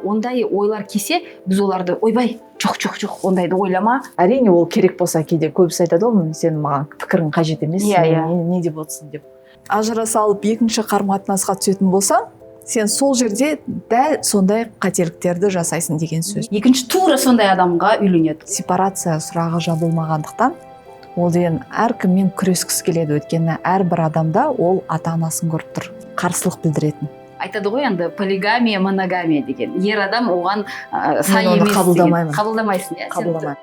ондай ойлар келсе, біз оларды ойбай, жоқ, ондайды ойлама. Әрине ол керек болса, кейде көбісі айтады ғой, сен маған пікірің қажет емес, не деп отырсың деп. Ажыраса алып екінші қарым-қатынасқа түсетін болсаң, сен сол жерде дәл сондай қателіктерді жасайсың деген сөз. Екінші тура сондай адамға үйленеді. Сепарация сұрағы жабылмағандықтан, ол деген әркіммен күрескісі келеді, өйткені әрбір адамда ол ата-анасын көріп тұр, қарсылық білдіретін. Айтады ғой енді полигамия, моногамия деген. Ер адам оған сай емес деген. Қабылдамайсың. Қабылдамаймын.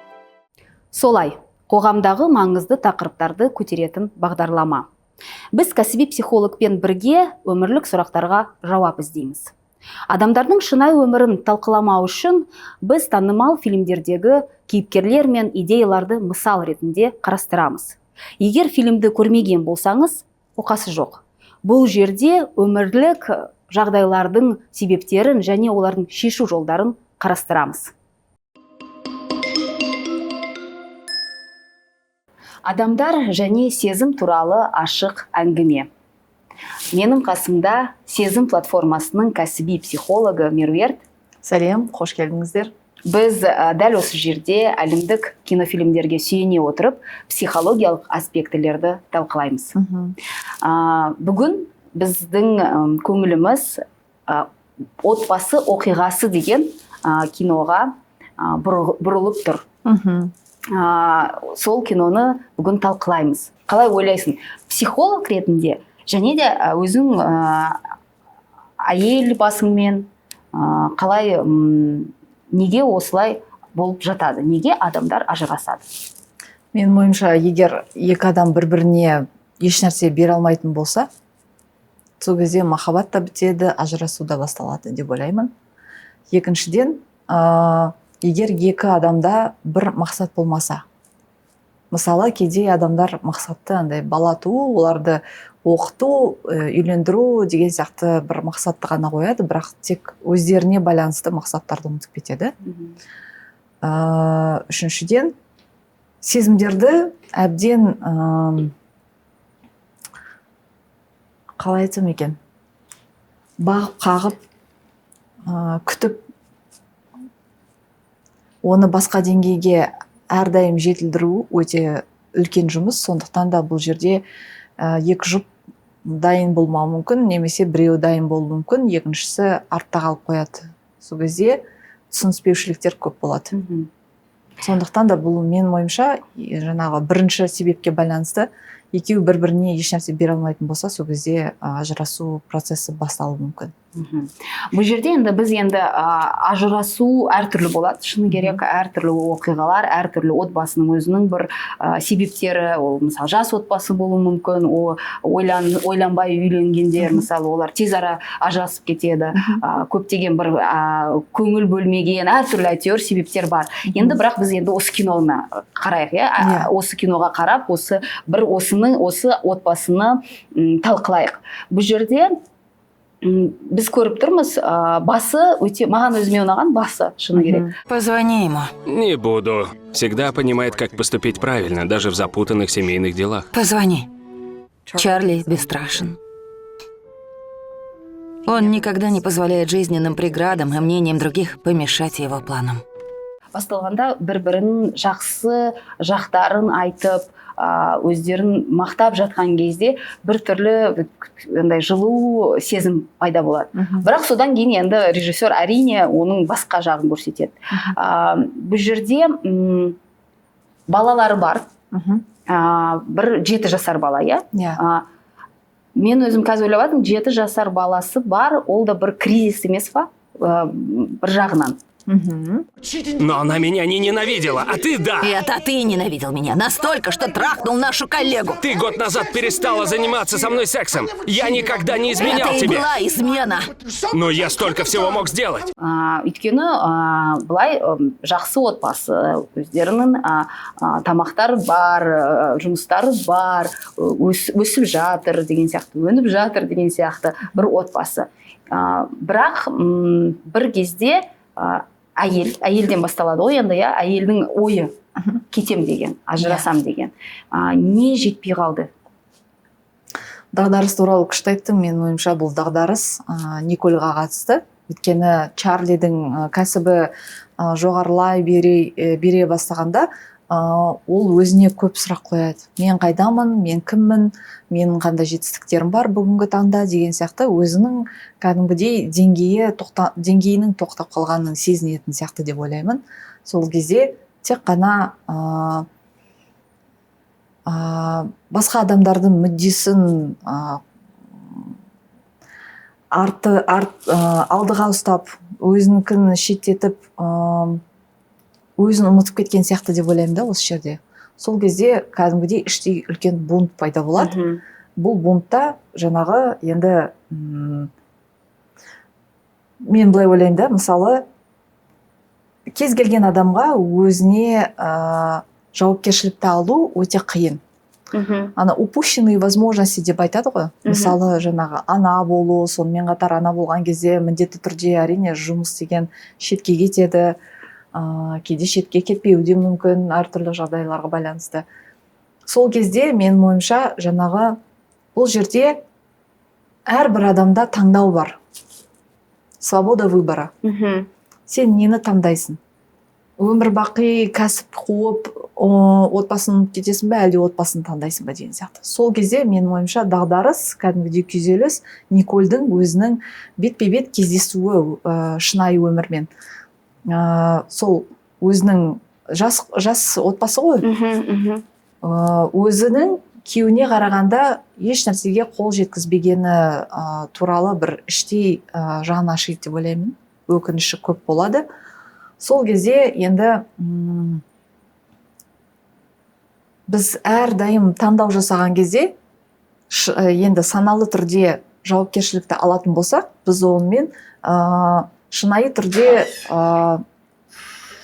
Солай, қоғамдағы маңызды тақырыптарды көтеретін бағдарлама. Біз кәсіби психологпен бірге өмірлік сұрақтарға жауап іздейміз. Адамдардың шынайы өмірін талқыламау үшін біз танымал фильмдердегі кейіпкерлер мен идеяларды мысал ретінде қарастырамыз. Егер фильмді көрмеген болсаңыз, оқасы жоқ. Бұл жерде өмірлік жағдайлардың себептерін және олардың шешу жолдарын қарастырамыз. Адамдар және сезім туралы ашық әңгіме. Менің қасымда сезім платформасының кәсіби психологы Меруерт. Сәлем, қош келдіңіздер. Біз дәл осы жерде әлемдік кинофильмдерге сүйене отырып, психологиялық аспектілерді талқылаймыз. Бүгін біздің көңіліміз отбасы оқиғасы деген киноға бұрылып тұр. Сол киноны бүгін талқылаймыз. Қалай ойлайсың? Психолог ретінде және де өзің әйел басыңмен қалай, неге осылай болып жатады? Неге адамдар ажырасады? Менің ойымша, егер екі адам бір-біріне еш нәрсе бере алмайтын болса, сол кезде махаббат та бітеді, ажырасу да басталады деп ойлаймын. Екіншіден, егер екі адамда бір мақсат болмаса, мысалы, кейде адамдар мақсатты бала туу, оларды оқыту, үйлендіру деген сияқты бір мақсатты ғана қояды, бірақ тек өздеріне байланысты мақсаттарды ұмытып кетеді. Үшіншіден, сезімдерді әбден қалай айтсам екен, бағып қағып, күтіп, оны басқа деңгейге әрдайым жетілдіру өте үлкен жұмыс. Сондықтан да бұл жерде екі жұп дайын болмауы мүмкін, немесе біреу дайын болуы мүмкін, екіншісі артта қалып қояды. Сол кезде түсініспеушіліктер көп болады. Сондықтан да бұл менің ойымша, жаңағы бірінші себепке байланысты, екеуі бір-біріне еш нәрсе бере алмайтын болса, сол кезде ажырасу процесі басталуы мүмкін. Бұл жерде біз ажырасу әртүрлі болады. Шыны керек, әртүрлі оқиғалар, әртүрлі отбасының өзінің бір себептері, ол мысалы жас отбасы болуы мүмкін, ойланбай үйленгендер, мысалы олар тез ара ажырасып кетеді, көптеген бір көңіл бөлмеген, әртүрлі әйтеуір себептер бар. Енді бірақ біз осы киноны қарайық, осы киноға қарап, осы отбасыны талқылайық. Бұл жерде біз көріп тұрмыз, басы өте, маған өзіме ұнаған басы, шыны керек. Позвони ему. Не буду. Всегда понимает, как поступить правильно, даже в запутанных семейных делах. Позвони. Чарли бесстрашен. Он никогда не позволяет жизненным преградам и мнениям других помешать его планам. Басталғанда бір-бірін жақсы жақтарын айтып, өздерін мақтап жатқан кезде бір түрлі жылу сезім пайда болады. Бірақ содан кейін енді режиссер әрине оның басқа жағын көрсетеді. Бұл жерде балалары бар. Бір 7 жасар бала, мен өзім қазір ойлап жатырмын, 7 жасар баласы бар, ол да бір кризис емес па, бір жағынан. Но она меня не ненавидела, а ты да. Это ты ненавидел меня настолько, что трахнул нашу коллегу. Ты год назад перестала заниматься со мной сексом. Я никогда не изменял тебе. Это и была измена. Но я столько всего мог сделать. Өйткені былай жақсы отбасы, өздерінің тамақтары бар, жұмыстары бар, өсіп жатыр деген сияқты, өніп жатыр деген сияқты бір отбасы. Бірақ бір кезде әйелден басталады ғой, енді әйелдің ойы кетем деген, ажырасам деген. Не жетпей қалды? Дағдарыс туралы күшті айттың. Менің ойымша бұл дағдарыс Никольға қатысты. өйткені Чарлидің кәсібі жоғарылай бере бастағанда ол өзіне көп сұрақ қояды. Мен қайдамын, мен кіммін, менің қандай жетістіктерім бар бүгінгі таңда деген сияқты өзінің кәдімгідей деңгейінің тоқтап қалғанын сезінетін сияқты деп ойлаймын. Сол кезде тек қана басқа адамдардың мүддесін алдыға ұстап, өзінікін шеттетіп, өзін ұмытып кеткен сияқты деп ойлаймын да осы жерде. Сол кезде кәдімгідей іштей үлкен бунт пайда болады. Бұл бунтта жаңағы енді мен былай ойлаймын да, мысалы кез келген адамға өзіне жауапкершілікті алу өте қиын. Ана упущенные возможности деп айтады ғой. Мысалы жаңағы ана болу, сонымен қатар ана болған кезде міндетті түрде әрине жұмыс деген шетке кетеді. Кейде шетке кетпеуі де мүмкін әртүрлі жағдайларға байланысты. Сол кезде мен ойымша жаңағы бұл жерде әрбір адамда таңдау бар. Свобода выбора. Сен нені таңдайсың? Өмір бақи кәсіп қуып, отбасын кетесің бе, әлде отбасын таңдайсың ба деген сияқты. Сол кезде мен ойымша дағдарыс, кәдімгідей күйзеліс Никольдің өзінің бетпе-бет кездесуі шынайы өмірмен. Сол өзінің жас отбасы ғой. Өзінің күйеуіне қарағанда еш нәрсеге қол жеткізбегені туралы бір іштей жан ашиды деп ойлаймын. Өкініші көп болады. Сол кезде енді біз әрдайым таңдау жасаған кезде енді саналы түрде жауапкершілікті алатын болсақ, біз онымен шынайы түрде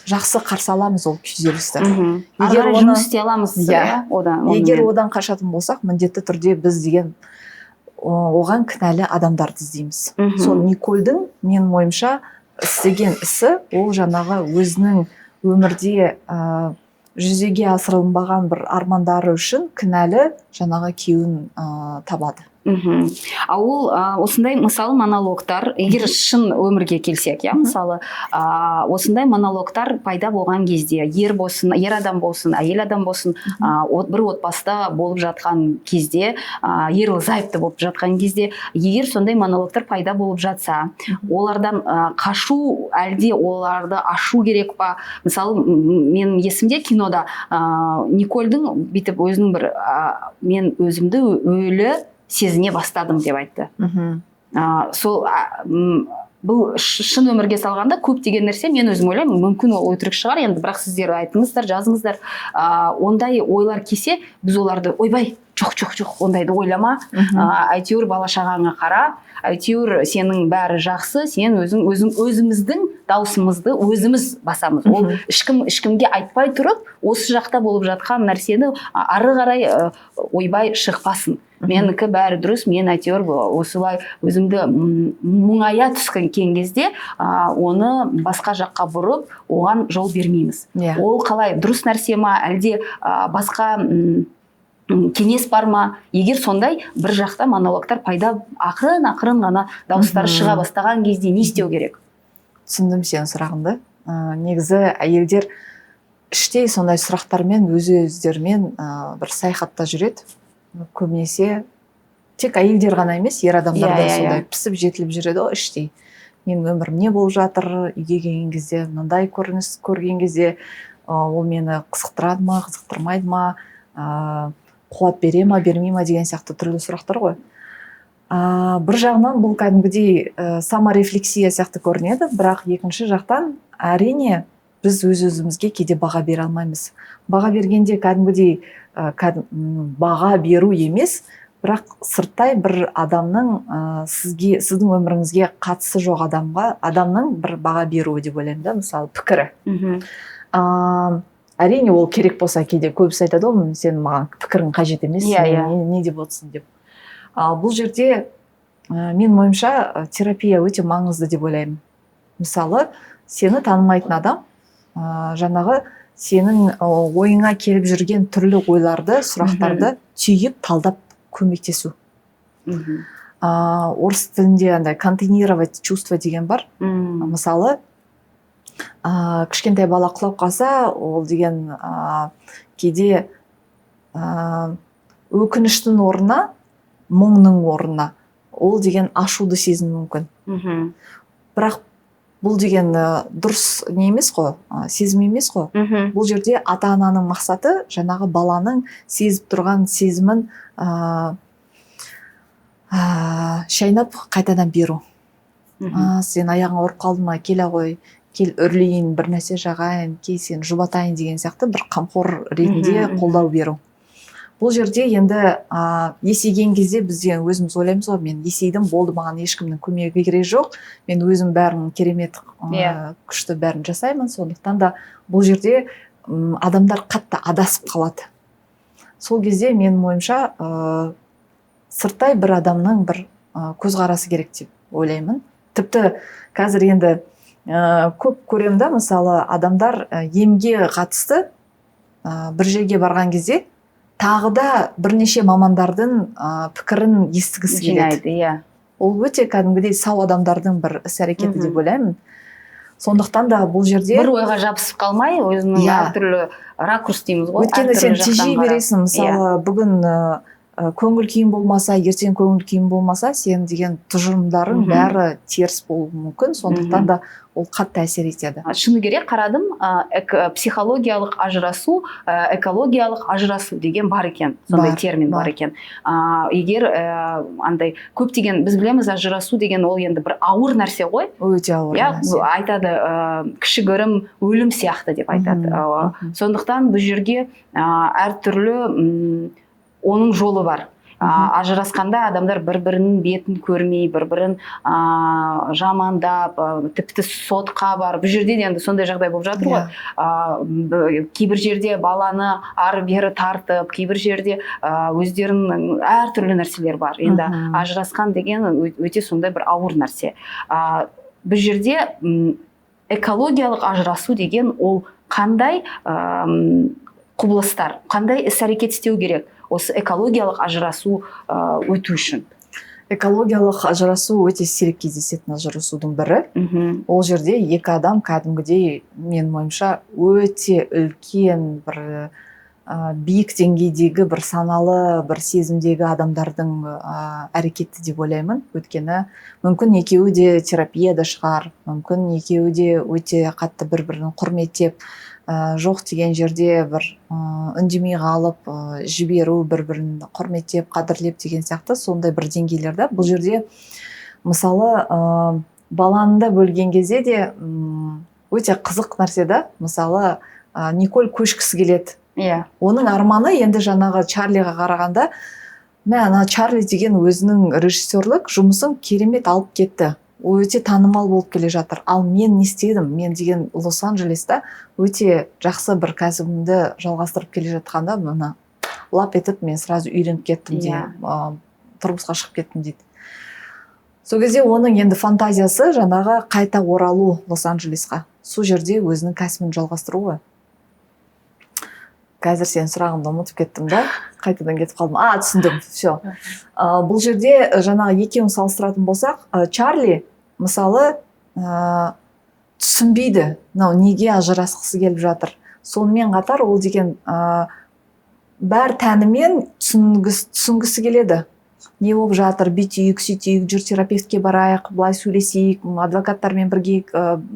жақсы қарсы аламыз ол күйзелісті. Егер жұмыс істей аламыз, егер одан қашатын болсақ, міндетті түрде біз деген оған кінәлі адамдарды іздейміз. Сол Никольдің мен ойымша істеген ісі ол жаңағы өзінің өмірде жүзеге асырылмаған бір армандары үшін кінәлі жаңағы күйеуін табады. Ол осындай мысалы монологтар, егер шын өмірге келсек, мысалы осындай монологтар пайда болған кезде, ер адам болсын, әйел адам болсын, бір отбасыда болып жатқан кезде, ерлі зайыпты болып жатқан кезде, егер сондай монологтар пайда болып жатса, олардан қашу әлде оларды ашу керек па? Мысалы, мен есімде кинода Никольдің бүйтіп өзінің бір мен өзімді өлі сезіне бастадым деп айтты. Сол бұл шын өмірге салғанда көптеген нәрсе мен өзім ойлаймын, мүмкін ол өтірік шығар, енді бірақ сіздер айтыңыздар, жазыңыздар. Ондай ойлар келсе, біз оларды ойбай, жоқ, ондайды ойлама. Әйтеуір бала шағаңа қара, әйтеуір сенің бәрі жақсы, сен өзіміздің даусымызды өзіміз басамыз. Ол ешкімге айтпай тұрып, осы жақта болып жатқан нәрсені ары қарай ойбай шықпасын. Менікі бәрі дұрыс, мен әйтеуір осылай өзімді мұңая түскен кезде оны басқа жаққа бұрып, оған жол бермейміз. Ол қалай дұрыс нәрсе ма, әлде басқа кеңес бар ма? Егер сондай бір жақта монологтар пайда ақырын ғана дауыстары шыға бастаған кезде не істеу керек? Түсіндім сенің сұрағыңды. Негізі әйелдер іштей сондай сұрақтармен өздерімен бір саяхатта жүреді. Көбінесе тек әйелдер ғана емес, ер адамдар да сондай пісіп жетіліп жүреді ғой іштей. Мен өмірім не болып жатыр, үйге келген кезде, мынандай көрініс көрген кезде, ол мені қызықтырады ма, қызықтырмайды ма, қуат бере ма, бермей ма деген сияқты түрлі сұрақтар ғой. Бір жағынан бұл кәдімгідей саморефлексия сияқты көрінеді, бірақ екінші жақтан әрине біз өзімізге кейде баға бере алмаймыз. Баға бергенде кәдімгідей баға беру емес, бірақ сырттай бір адамның сіздің өміріңізге қатысы жоқ адамның бір баға беруі деп ойлаймын да, мысалы пікірі. Әрине ол керек болса кейде көбісі айтады ғой, сен маған пікірің қажет емес, не деп отырсың деп. Бұл жерде мен ойымша терапия өте маңызды деп ойлаймын. Мысалы, сені танымайтын адам жаңағы сенің ойыңа келіп жүрген түрлі ойларды, сұрақтарды түйіп, талдап көмектесу. орыс тілінде андай контейнировать чувство деген бар. Мысалы кішкентай бала құлап қалса, ол деген кейде өкініштің орнына, мұңның орнына ол деген ашуды сезіну мүмкін. Бірақ бұл деген дұрыс не емес қой, сезім емес қой. Бұл жерде ата-ананың мақсаты жаңағы баланың сезіп тұрған сезімін шайнап қайтадан беру. Сен аяғың ауырып қалды ма, келе ғой, кел үрлейін, бір нәрсе жағайын, кел сен жұбатайын деген сияқты бір қамқор ретінде қолдау беру. Бұл жерде енді есейген кезде бізден өзіміз ойлаймыз ғой, мен есейдім, болды, маған ешкімнің көмегі керек жоқ, мен өзім бәрін керемет күшті бәрін жасаймын. Сондықтан да бұл жерде адамдар қатты адасып қалады. Сол кезде мен ойымша сырттай бір адамның бір көзқарасы керек деп ойлаймын. Тіпті қазір енді көп көремін да, мысалы адамдар емге қатысты бір жерге барған кезде тағы да бірнеше мамандардың пікірін естігісі келеді. Ол өте кәдімгідей сау адамдардың бір іс-әрекеті деп ойлаймын. Сондықтан да бұл жерде бір ойға жабысып қалмай, өзінің әртүрлі ракурс дейміз ғой. Өйткені сен тежей бересің, мысалы бүгін көңіл күйің болмаса, ертең көңіл күйің болмаса, сен деген тұжырымдарың бәрі теріс болуы мүмкін. Сондықтан да ол қатты әсер етеді. Шыны керек, қарадым, психологиялық ажырасу, экологиялық ажырасу деген бар екен, сондай термин бар екен. Егер андай көптеген, біз білеміз, ажырасу деген ол енді бір ауыр нәрсе ғой. Өте ауыр нәрсе. Айтады, кішігірім өлім сияқты деп айтады. Сондықтан бұл жерге әртүрлі оның жолы бар. Ажырасқанда адамдар бір-бірінің бетін көрмей, бір-бірін жамандап, тіпті сотқа барып, бұл жерде енді сондай жағдай болып жатыр ғой. Кейбір жерде баланы ары-бері тартып, кейбір жерде өздерінің әртүрлі нәрселер бар. Енді ажырасқан деген өте сондай бір ауыр нәрсе. Бұл жерде экологиялық ажырасу деген ол қандай құбылыстар, қандай іс-әрекет істеу керек осы экологиялық ажырасу өту үшін? Экологиялық ажырасу өте сирек кездесетін ажырасудың бірі. Ол жерде екі адам кәдімгідей, мен ойымша, өте үлкен бір биік деңгейдегі бір саналы бір сезімдегі адамдардың әрекеті деп ойлаймын. Өйткені мүмкін екеуі де терапияда шығар, мүмкін екеуі де өте қатты бір-бірін құрметтеп, жоқ деген жерде бір үндемей қалып, жіберу, бір-бірін құрметтеп, қадірлеп деген сияқты сондай бір деңгейлерді. Бұл жерде мысалы баланы да бөлген кезде де өте қызық нәрсе да. Мысалы Николь көшкісі келеді. Оның арманы енді жаңағы Чарлиға қарағанда, ана Чарли деген өзінің режиссерлік жұмысын керемет алып кетті. Ол өте танымал болып келе жатыр. Ал мен не істедім? Мен деген Лос-Анджелеста өте жақсы бір кәсібімді жалғастырып келе жатқанда, мына лап етіп мен сразу үйреніп кеттім дейді, тұрмысқа шығып кеттім дейді. Сол кезде оның енді фантазиясы жаңағы қайта оралу Лос-Анджелесқа. Сол жерде өзінің кәсібін жалғастыру ғой. Қазір сен сұрағымды ұмытып кеттім да, қайтадан кетіп қалдым. Түсіндім, все. Бұл жерде жаңағы екеуін салыстыратын болсақ, Чарли мысалы түсінбейді, неге ажырасқысы келіп жатыр. Сонымен қатар ол деген бәр тәнімен түсінгісі келеді. Не болып жатыр, бүйтейік, сөйтейік, жүр терапевтке барайық, былай сөйлесейік, адвокаттармен бірге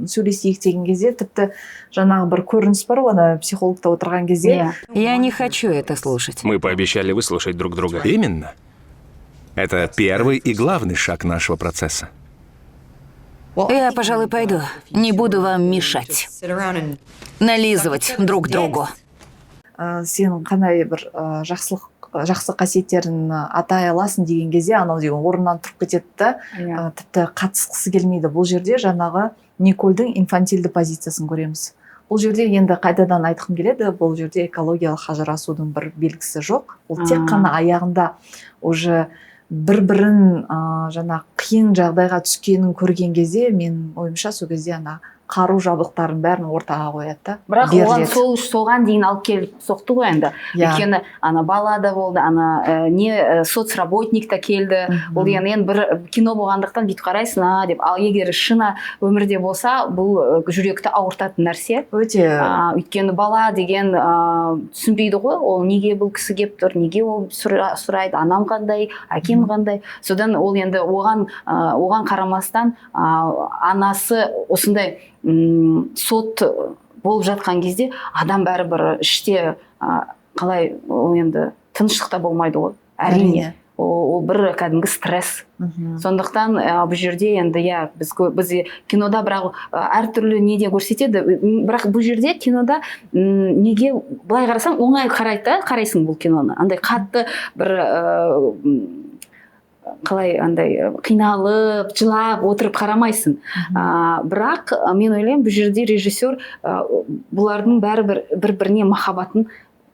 сөйлесейік деген кезде, тіпті жаңағы бір көрініс бар оны психологта отырған кезде. Я не хочу это слушать. Мы пообещали выслушать друг друга. Именно. Это первый и главный шаг нашего процесса. Я, пожалуй, пойду. Не буду вам мешать. Нализывать друг другу. Сен қандай бір жақсы қасиеттерін атай аласың деген кезде анау деген орнынан тұрып кетеді да, тіпті қатысқысы келмейді. Бұл жерде жаңағы Никольдің инфантильді позициясын көреміз. Бұл жерде енді қайтадан айтқым келеді, бұл жерде экологиялық ажырасудың бір белгісі жоқ. Ол тек қана аяғында уже бір-бірін жаңа қиын жағдайға түскенін көрген кезде, мен ойымша сол кезде қару жабдықтарын бәрін ортаға қояды да бірақ оған беріледі. соған дейін алып келіп соқты ғой енді. Иә. Өйткені ана бала да болды, ана соцработник та келді. Ол дегенде енді бір кино болғандықтан бүйтіп қарайсың деп. Ал егер шына өмірде болса, бұл жүректі ауыртатын нәрсе. Өте Өйткені бала деген түсінбейді ғой, ол неге бұл кісі келіп тұр, неге ол сұрайды, анам қандай, әкем қандай. Содан ол енді оған қарамастан анасы осындай сот болып жатқан кезде адам бәрібір іште қалай ол енді тыныштықта болмайды ғой. Әрине. Ол бір кәдімгі стресс. Сондықтан бұл жерде енді біз кинода бірақ әртүрлі неде көрсетеді. Бірақ бұл жерде кинода неге былай қарасаң оңай қарайсың бұл киноны. Андай қатты бір қалай андай қиналып, жылап отырып қарамайсың. Бірақ мен ойлаймын бұл жерде режиссер бұлардың бір-біріне махаббатын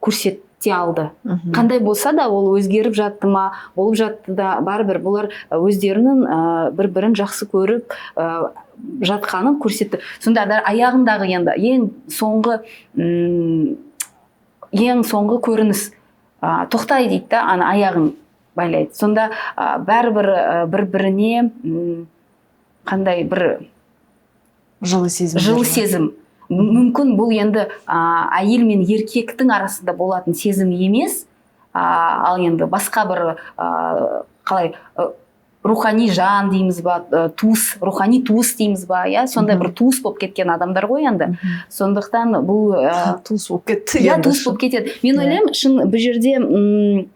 көрсете алды. Қандай болса да ол өзгеріп жатты ма, болып жатты да бәрібір бұлар өздерінің бір-бірін жақсы көріп жатқанын көрсетті. Сонда аяғындағы енді ең соңғы көрініс тоқтай дейді да, ана аяғын байлайды. Сонда бәрібір бір-біріне қандай бір жылы сезім. Мүмкін бұл енді әйел мен еркектің арасында болатын сезім емес, ал енді басқа бір қалай рухани жан дейміз ба, рухани туыс дейміз ба, сондай бір туыс болып кеткен адамдар ғой енді. Сондықтан бұл туыс болып кетті. Туыс болып кетеді. Мен ойлаймын, шын бұл жерде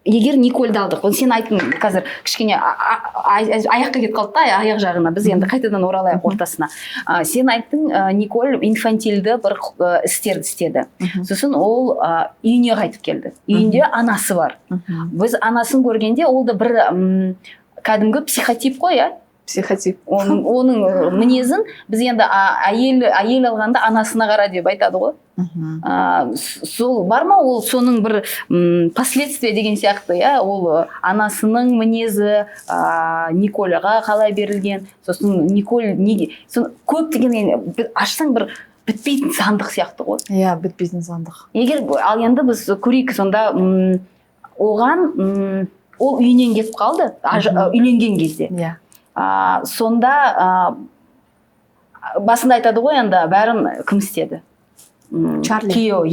егер Никольді алдық, сен айттың қазір кішкене аяққа кетіп қалды да, аяқ жағына, біз енді қайтадан оралайық ортасына. Сен айттың, Николь инфантильді бір істерді істеді. Сосын ол үйіне қайтып келді. Үйінде анасы бар. Біз анасын көргенде ол да бір кәдімгі психотип қой, психотип. Оның мінезін біз енді әйел алғанда анасына қара деп айтады ғой. Сол бар ма, ол соның бір последствия деген сияқты, ол анасының мінезі Никольға қалай берілген, сосын Николь неге, көптеген ашсаң бір бітпейтін сандық сияқты ғой. Бітпейтін сандық. Ал енді біз көрейік, сонда оған ол үйінен кетіп қалды, үйленген кезде. Сонда басында айтады ғой, енді бәрін кім істеді? Күйеу,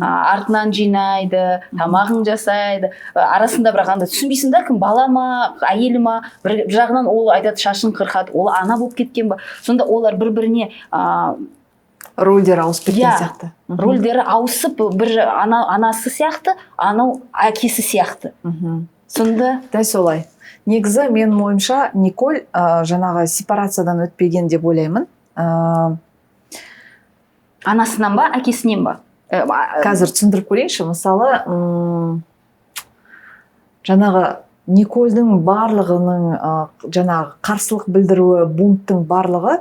артынан жинайды, тамағын жасайды. Арасында бірақ анда түсінбейсің да, кім бала ма, әйелі ма? Bir жағынан ол айтады, шашын қырқады, ол ана болып кеткен ба? Сонда олар бір-біріне рөлдері ауысып кеткен сияқты. Рөлдері ауысып, бір анасы сияқты, анау әкесі сияқты. Сонда дәл солай. Негізі мен ойымша Николь жаңағы сепарациядан өтпеген деп ойлаймын. Анасынан ба, әкесінен ба? Қазір түсіндіріп көрейінші. Мысалы, жаңағы Никольдің барлығының жаңағы қарсылық білдіруі, бунттың барлығы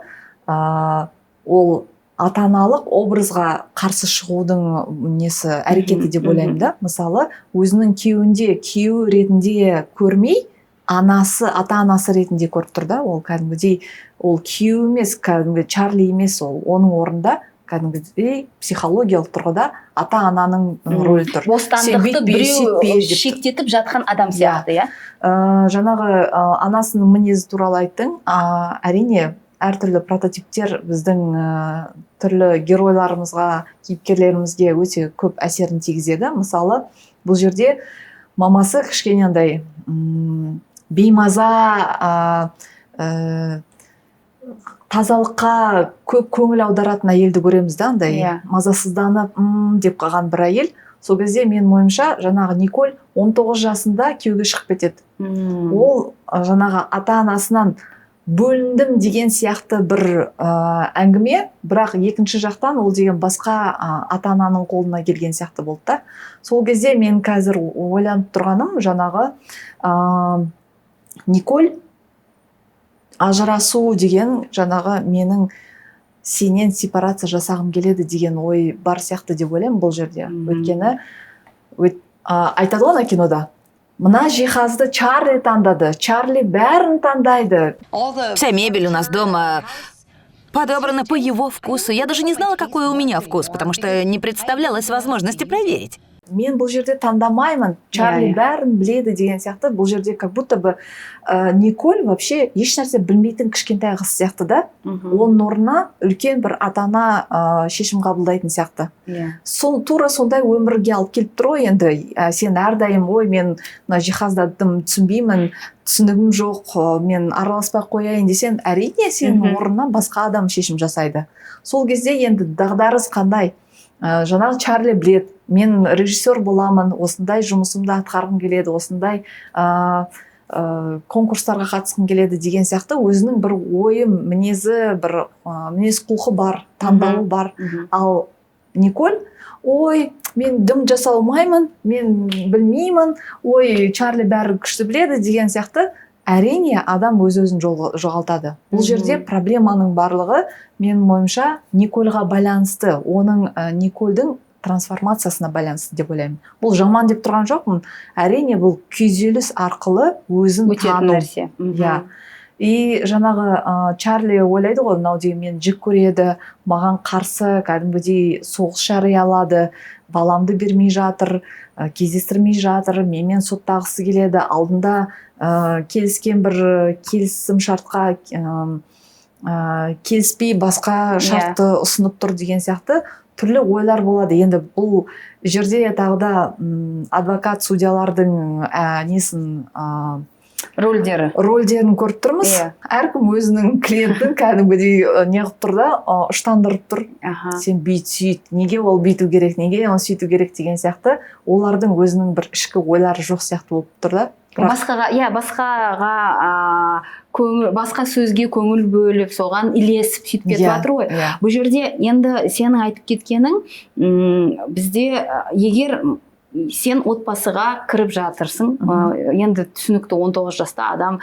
ол ата-аналық образға қарсы шығудың әрекеті деп ойлаймын да. Мысалы, өзінің күйеу ретінде көрмей, ата-анасы ретінде көріп тұр да. Ол кәдімгідей, ол күйеу емес, кәдімгі Чарли емес, ол оның орнында кәдімгідей психологиялық тұрғыда ата-ананың рөлі тұр. Бостандықты біреу шектетіп жатқан адам сияқты, Жаңағы анасының мінезі туралы айттың. Әрине, әртүрлі прототиптер біздің түрлі геройларымызға, кейіпкерлерімізге өте көп әсерін тигізеді. Мысалы, бұл жерде мамасы кішкене андай беймаза, тазалыққа көп көңіл аударатын әйелді көреміз да, андай мазасызданып деп қалған бір әйел. Сол кезде мен ойымша жаңағы Николь 19 жасында күйеуге шығып кетеді. Ол жаңағы ата-анасынан бөліндім деген сияқты бір әңгіме, бірақ екінші жақтан ол деген басқа ата-ананың қолына келген сияқты болды да. Сол кезде мен қазір ойланып тұрғаным, жаңағы Николь ажырасу деген жаңағы менің сенен сепарация жасағым келеді деген ой бар сияқты деп ойлаймын бұл жерде. Өйткені айтады ғой кинода, мына жиһазды Чарли таңдады, Чарли бәрін таңдайды. Вся мебель у нас дома подобраны по его вкусу. Я даже не знала, какой у меня вкус, потому что не представлялось возможности проверить. Мен бұл жерде таңдамаймын, Чарли бәрін біледі деген сияқты. Бұл жерде как будто бы Николь вообще ешнәрсе білмейтін кішкентай қыз сияқты да. Оның орнына үлкен бір ата-ана шешім қабылдайтын сияқты. Тура сондай өмірге алып келіп тұр ғой енді. Сен әрдайым ой мен мына жиһаздадым, түсінбеймін, түсінігім жоқ, мен араласпай қояйын десең, әрине сенің орнына басқа адам шешім жасайды. Сол кезде енді дағдарыс қандай? Жаңағы Чарли біледі, мен режиссер боламын, осындай жұмысымды атқарғым келеді, осындай конкурстарға қатысқым келеді деген сияқты өзінің бір ойы, мінезі, бір мінез құлқы бар, таңдауы бар. Ал Николь, ой, мен дым жасалмаймын, мен білмеймін, ой, Чарли бәрі күшті біледі деген сияқты. Әрине, адам өз-өзін жоғалтады. Бұл жерде проблеманың барлығы, менің ойымша, Никольға байланысты, оның Никольдің трансформациясына байланысты деп ойлаймын. Бұл жаман деп тұрған жоқпын. Әрине, бұл күйзеліс арқылы өзін тану. И жаңағы Чарли ойлайды ғой, мынау деген мен жек көреді, маған қарсы кәдімгідей соғыс жариялады, баламды бермей жатыр, кездестірмей жатыр, менімен соттағысы келеді, алдында келіскен бір келісім шартқа келіспей басқа шартты ұсынып тұр деген сияқты түрлі ойлар болады. Енді бұл жерде тағы да адвокат судьялардың несін рөлдерін көріп тұрмыз. Әркім өзінің клиентін кәдімгідей неғып тұр да, ұштандырып тұр. Сен бүйт, сүйт, неге ол бүйту керек, неге ол сөйту керек деген сияқты. Олардың өзінің бір ішкі ойлары жоқ сияқты болып тұр да. Басқа сөзге көңіл бөліп, соған илесіп сөйтіп кетіп жатыр ғой. Бұл жерде енді сенің айтып кеткенің, бізде егер сен отбасыға кіріп жатырсың, енді түсінікті 19 жаста адам,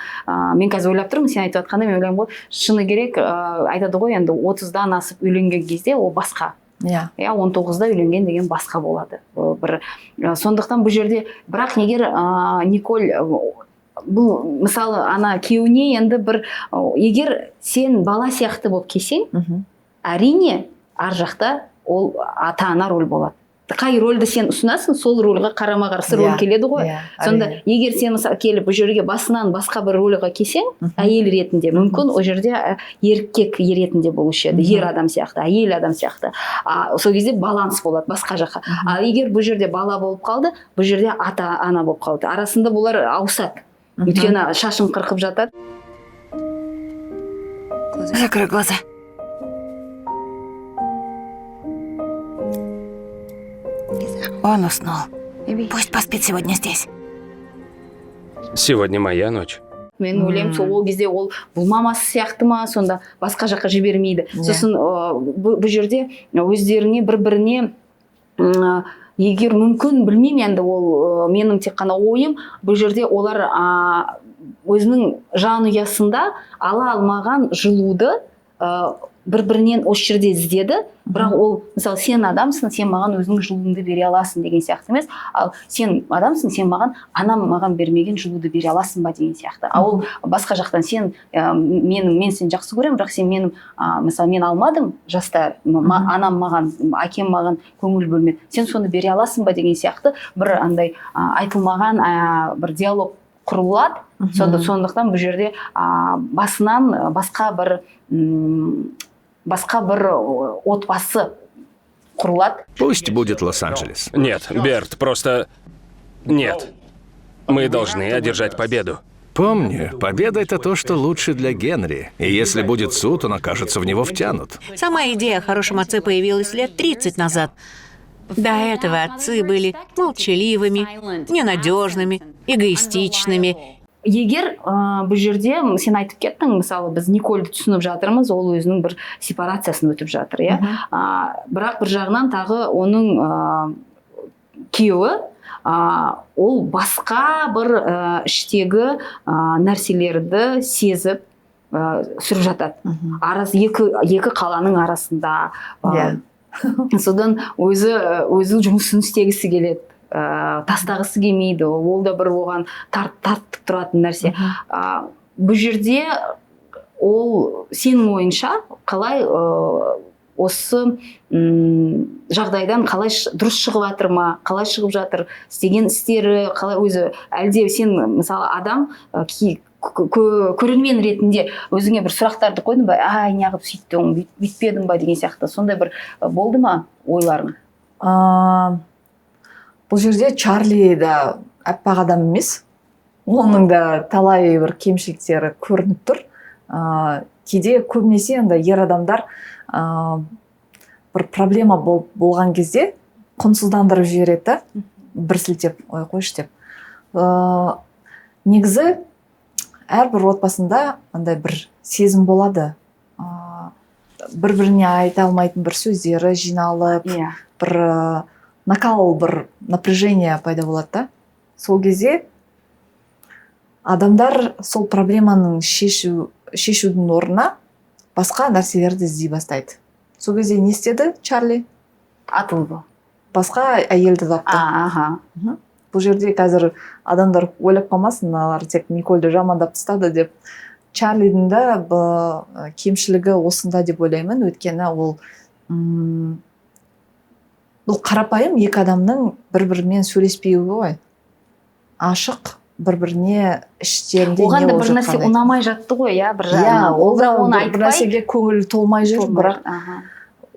мен қазір ойлап тұрмын, сен айтып жатқанда мен ойлаймын ғой, шыны керек, айтады ғой, енді 30-дан асып үйленген кезде ол басқа. 19-да үйленген деген басқа болады. Сондықтан бұл жерде, бірақ егер Николь, бұл мысалы ана күйеуіне енді бір, егер сен бала сияқты болып келсең, әрине ар жақта ол ата-ана рөл болады. Қай рөлді сен ұсынасың, сол рөлге қарама-қарсы рөл келеді ғой. Сонда егер сен мысалы келіп бұл жерге басынан басқа бір рөлге келсең, әйел ретінде, мүмкін ол жерде еркек ретінде болушы еді, ер адам сияқты, әйел адам сияқты. Сол кезде баланс болады басқа жаққа. Ал егер бұл жерде бала болып қалды, бұл жерде ата-ана болып қалды. Арасында бұлар ауысады. Өйткені шашын қырқып жатады. Закрой глаза. Он уснул. Пусть поспит сегодня здесь. Сегодня моя ночь. Мен ойлаймын, сол кезде ол бұл мамасы сияқты ма, сонда басқа жаққа жібермейді. Сосын бұл жерде өздеріне бір-біріне егер мүмкін, білмеймін енді, ол менің тек қана ойым, бұл жерде олар өзінің жанұясында ала алмаған жылуды бір-бірінен осы жерде іздеді, бірақ ол, мысалы, сен адамсың, сен маған өзінің жылуыңды бере аласың деген сияқты емес, ал сен адамсың, сен маған, анам маған бермеген жылуды бере аласың ба деген сияқты. Ал басқа жақтан сен, мен сен жақсы көремін, бірақ сен менің, мысалы, мен алмадым жаста, анам маған, әкем маған көңіл бөлмеді, сен соны бере аласың ба деген сияқты бір андай айтылмаған бір диалог құрылады. Сондықтан бұл жерде басынан басқа бір отбасы құрылады. Пусть будет Лос-Анджелес. Нет, Берт, просто... Нет. Мы должны одержать победу. Помни, победа — это то, что лучше для Генри. И если будет суд, он окажется в него втянут. Сама идея о хорошем отце появилась лет 30 назад. До этого отцы были молчаливыми, ненадежными, эгоистичными. Егер бұл жерде сен айтып кеттің, мысалы, біз Никольді түсініп жатырмыз, ол өзінің бір сепарациясын өтіп жатыр, бірақ бір жағынан тағы оның күйеуі, ол басқа бір іштегі нәрселерді сезіп сүріп жатады. Екі қаланың арасында. Содан өзі жұмысын істегісі келеді. Тастағысы келмейді, ол да бір оған тартып тұратын нәрсе. Бұл жерде ол сенің ойыңша қалай осы жағдайдан қалай дұрыс шығып жатыр ма, қалай шығып жатыр, істеген істері қалай өзі, әлде сен мысалы адам көрермен ретінде өзіңе бір сұрақтарды қойдың ба, ай неғып сөйттің, бүйтпедің ба деген сияқты, сондай бір болды ма ойларың? Бұл жерде Чарли да аппақ адам емес, оның да талай бір кемшіліктері көрініп тұр. Кейде көбінесе ер адамдар бір проблема болған кезде құнсыздандырып жібереді, бір сілтеп, ой қойшы деп. Негізі әрбір отбасында андай бір сезім болады. Бір-біріне айта алмайтын бір сөздері жиналып, бір накал, бір напряжение пайда болады да. Сол кезде адамдар сол проблеманың шешудің орнына басқа нәрселерді іздей бастайды. Сол кезде не істеді Чарли? Атылды. Басқа әйелді тапты. Бұл жерде қазір адамдар ойлап қалмасын, алар тек Никольді жамандап тастады деп. Чарлидің да кемшілігі осында деп ойлаймын, өйткені ол қарапайым екі адамның бір-бірімен сөйлеспеуі ғой. Ашық бір-біріне іштерінде не оған да болып бір нәрсе жатқандай. ұнамай жатты ғой, бір жағынан. Ол да оны бір нәрсеге көңіл толмай жүр, бірақ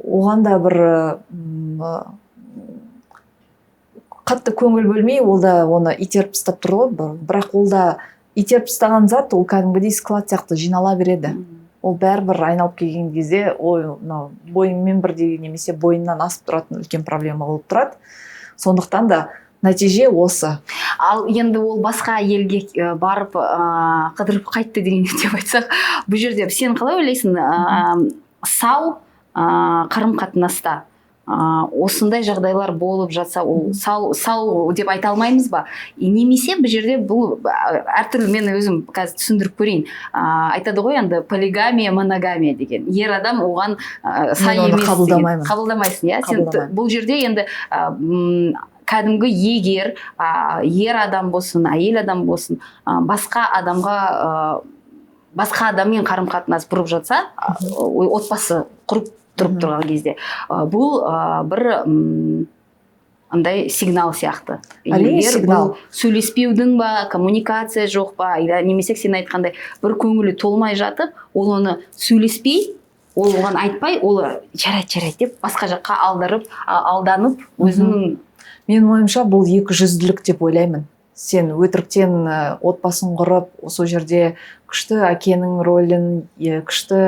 оған да бір қатты көңіл бөлмей, ол да оны итеріп тастап тұр ғой, бірақ ол да итеріп тастаған зат, ол кәдімгідей склад сияқты жинала береді. Ол бәрібір айналып келген кезде, мынау бойыңмен бірдей немесе бойыңнан асып тұратын үлкен проблема болып тұрады. Сондықтан да нәтиже осы. Ал енді ол басқа елге барып қыдырып қайтты деген деп айтсақ, бұл жерде сен қалай ойлайсың, сау қарым-қатынаста осындай жағдайлар болып жатса, ол сау деп айта алмаймыз ба? Немесе бұл жерде бұл әртүрлі, мен өзім қазір түсіндіріп көрейін. Айтады ғой енді полигамия, моногамия деген. Ер адам оған сай емес деген. Қабылдамайсың, иә? Сен бұл жерде енді кәдімгі егер ер адам болсын, әйел адам болсын, басқа адаммен қарым-қатынас бұрып жатса, отбасы құрып тұрып тұрған кезде, бұл бір андай сигнал сияқты. Егер бұл сөйлеспеудің ба, коммуникация жоқ па, немесе сен айтқандай бір көңілі толмай жатып, ол оны сөйлеспей, ол оған айтпай, ол жарайды деп басқа жаққа алданып, өзінің... Менің ойымша бұл екі жүзділік деп ойлаймын. Сен өтіріктен отбасын құрып, осы жерде күшті әкенің рөлін, күшті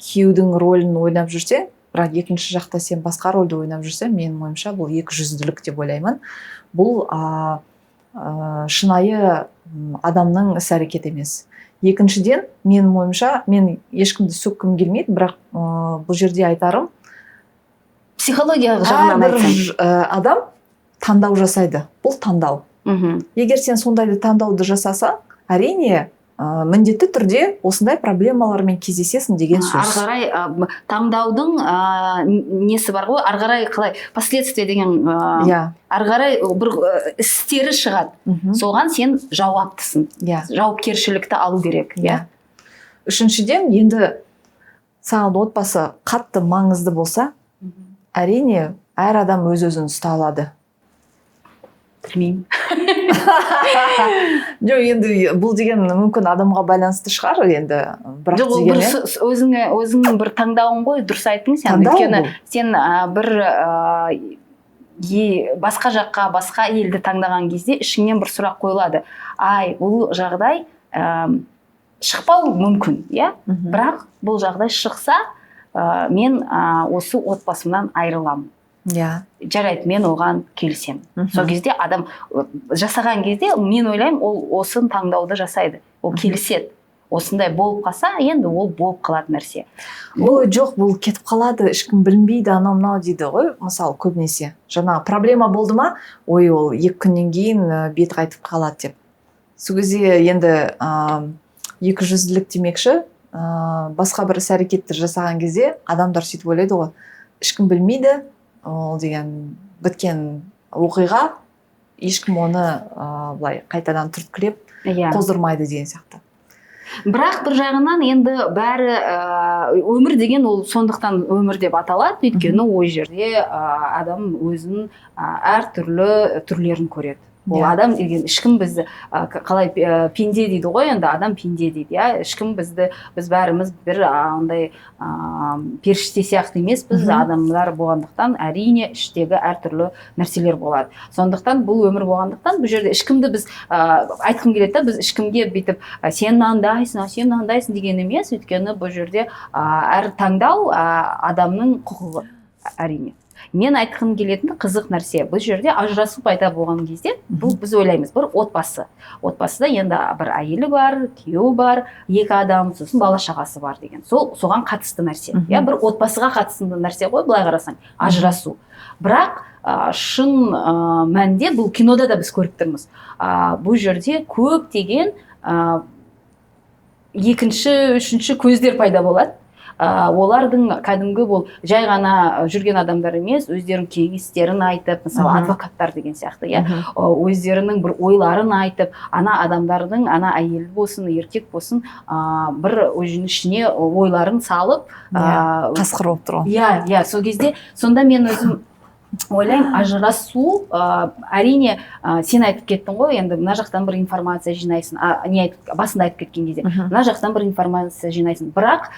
күйеудің рөлін ойнап жүрсе, бірақ екінші жақта сен басқа рөлді ойнап жүрсе, менің ойымша бұл екі жүзділік деп ойлаймын. Бұл шынайы адамның іс-әрекет емес. Екіншіден, менің ойымша, мен ешкімді сөккім келмейді, бірақ бұл жерде айтарым, психология жағынан айтсам, адам таңдау жасайды. Бұл таңдау. Егер сен сондайды таңдауды жасаса, әрине, міндетті түрде осындай проблемалармен кездесесің деген сөз. Арғарай таңдаудың несі бар ғой, арғарай қалай последствия деген, арғарай бір істері шығады. Соған сен жауаптысың. Жауапкершілікті алу керек. Үшіншіден, енді саған отбасы қатты маңызды болса, әрине, әр адам өз-өзін ұста алады. Білмеймін. Жоқ, енді бұл деген мүмкін адамға байланысты шығар, енді. Жоқ, ол өзіңнің бір таңдауың ғой, дұрыс айттың сен. Өйткені сен бір басқа жаққа, басқа елді таңдаған кезде ішіңнен бір сұрақ қойылады. Бұл жағдай шықпау мүмкін, бірақ бұл жағдай шықса, мен осы отбасымнан айырыламын. Жарайды, мен оған келісем. Сол кезде адам жасаған кезде, мен ойлаймын, ол осын таңдауды жасайды. Ол келіседі. Осындай болып қалса, енді ол болып қалатын нәрсе. Жоқ, бұл кетіп қалады, ешкім білінбейді, анау-мынау дейді ғой, мысалы, көбінесе. Жаңа проблема болды ма, ол 2 күннен кейін бет қайтып қалады деп. Сол кезде енді екі жүзділік демекші, басқа бір іс-әрекетті жасаған кезде адамдар сөйтіп ойлайды ғой, ешкім білмейді, ол деген біткен оқиға, ешкім оны былай қайтадан түрткілеп қоздырмайды деген сияқты. Бірақ бір жағынан енді бәрі өмір деген ол сондықтан өмір деп аталады, өйткені ой жерде адам өзінің әртүрлі түрлерін көреді. Ол адам деген ешкім бізді қалай пенде дейді ғой, енді адам пенде дейді, ешкім бізді, біз бәріміз бір андай періште сияқты емес, біз адамдар болғандықтан әрине іштегі әртүрлі нәрселер болады. Сондықтан бұл өмір болғандықтан бұл жерде ешкімді біз айтқым келеді, біз ешкімге бүйтіп сен мынандайсың деген емес, өйткені бұл жерде әр таңдау адамның құқығы әрине. Мен айтқым келетін қызық нәрсе, бұл жерде ажырасу пайда болған кезде, бұл біз ойлаймыз, бір отбасыда енді бір әйелі бар, күйеуі бар, екі адам, сосын бала шағасы бар деген, соған қатысты нәрсе. Бір отбасыға қатысты нәрсе ғой, былай қарасаң, ажырасу. Бірақ шын мәнде бұл кинода да біз көріп тұрмыз. Бұл жерде көптеген екінші, үшінші көздер пайда болады. Олардың кәдімгі бұл жай ғана жүрген адамдар емес, өздерінің кеңестерін айтып, мысалы адвокаттар деген сияқты, өздерінің бір ойларын айтып, ана адамдардың, ана әйел болсын, еркек болсын, бір өзінің ішіне ойларын салып, қасқыр болып тұр ғой. Сол кезде сонда мен өзім ойлаймын, ажырасу әрине сен айтып кеттің ғой, енді мына жақтан бір информация жинайсың, басында айтып кеткен кезде, мына жақтан бір информация жинайсың, бірақ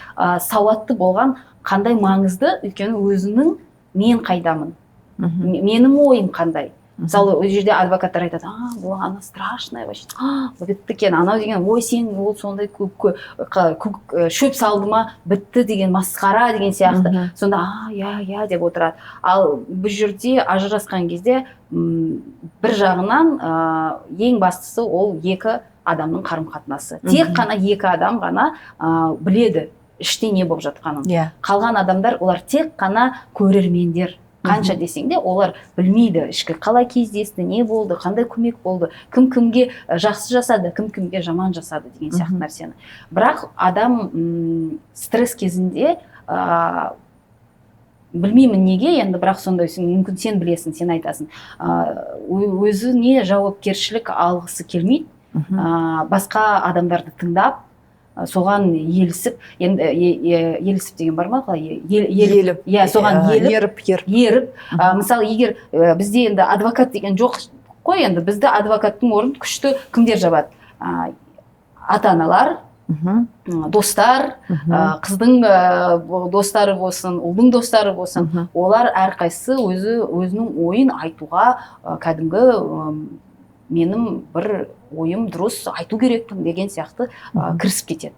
сауатты болған қандай маңызды, өйткені өзінің мен қайдамын, менің ойым қандай. Мысалы, ол жерде адвокаттар айтады, бұл ана страшная вообще, бітті екен, анау деген, ой, сен ол сондай шөп салды ма, бітті деген, масқара деген сияқты. Сонда, я деп отырады. Ал бұл жерде ажырасқан кезде бір жағынан ең бастысы ол екі адамның қарым-қатынасы. Тек қана екі адам ғана біледі іште не болып жатқанын. Қалған адамдар, олар тек қана көрермендер. Қанша десең де, олар білмейді ішкі қалай кездесті, не болды, қандай көмек болды, кім кімге жақсы жасады, кім кімге жаман жасады деген сияқты нәрсені. Бірақ адам стресс кезінде білмеймін неге, енді бірақ сондай, мүмкін сен білесің, сен айтасың, өзіне жауапкершілік алғысы келмейді, басқа адамдарды тыңдап, соған елісіп, енді елісіп деген бар ма, қалай? Еліп. Соған еріп. Мысалы, егер бізде енді адвокат деген жоқ қой, енді бізді адвокаттың орнын күшті кімдер жабады? Ата-аналар, достар, қыздың достары болсын, ұлдың достары болсын, олар әрқайсысы өзінің ойын айтуға кәдімгі менің бір ойым дұрыс, айту керекпін деген сияқты кірісіп кетеді.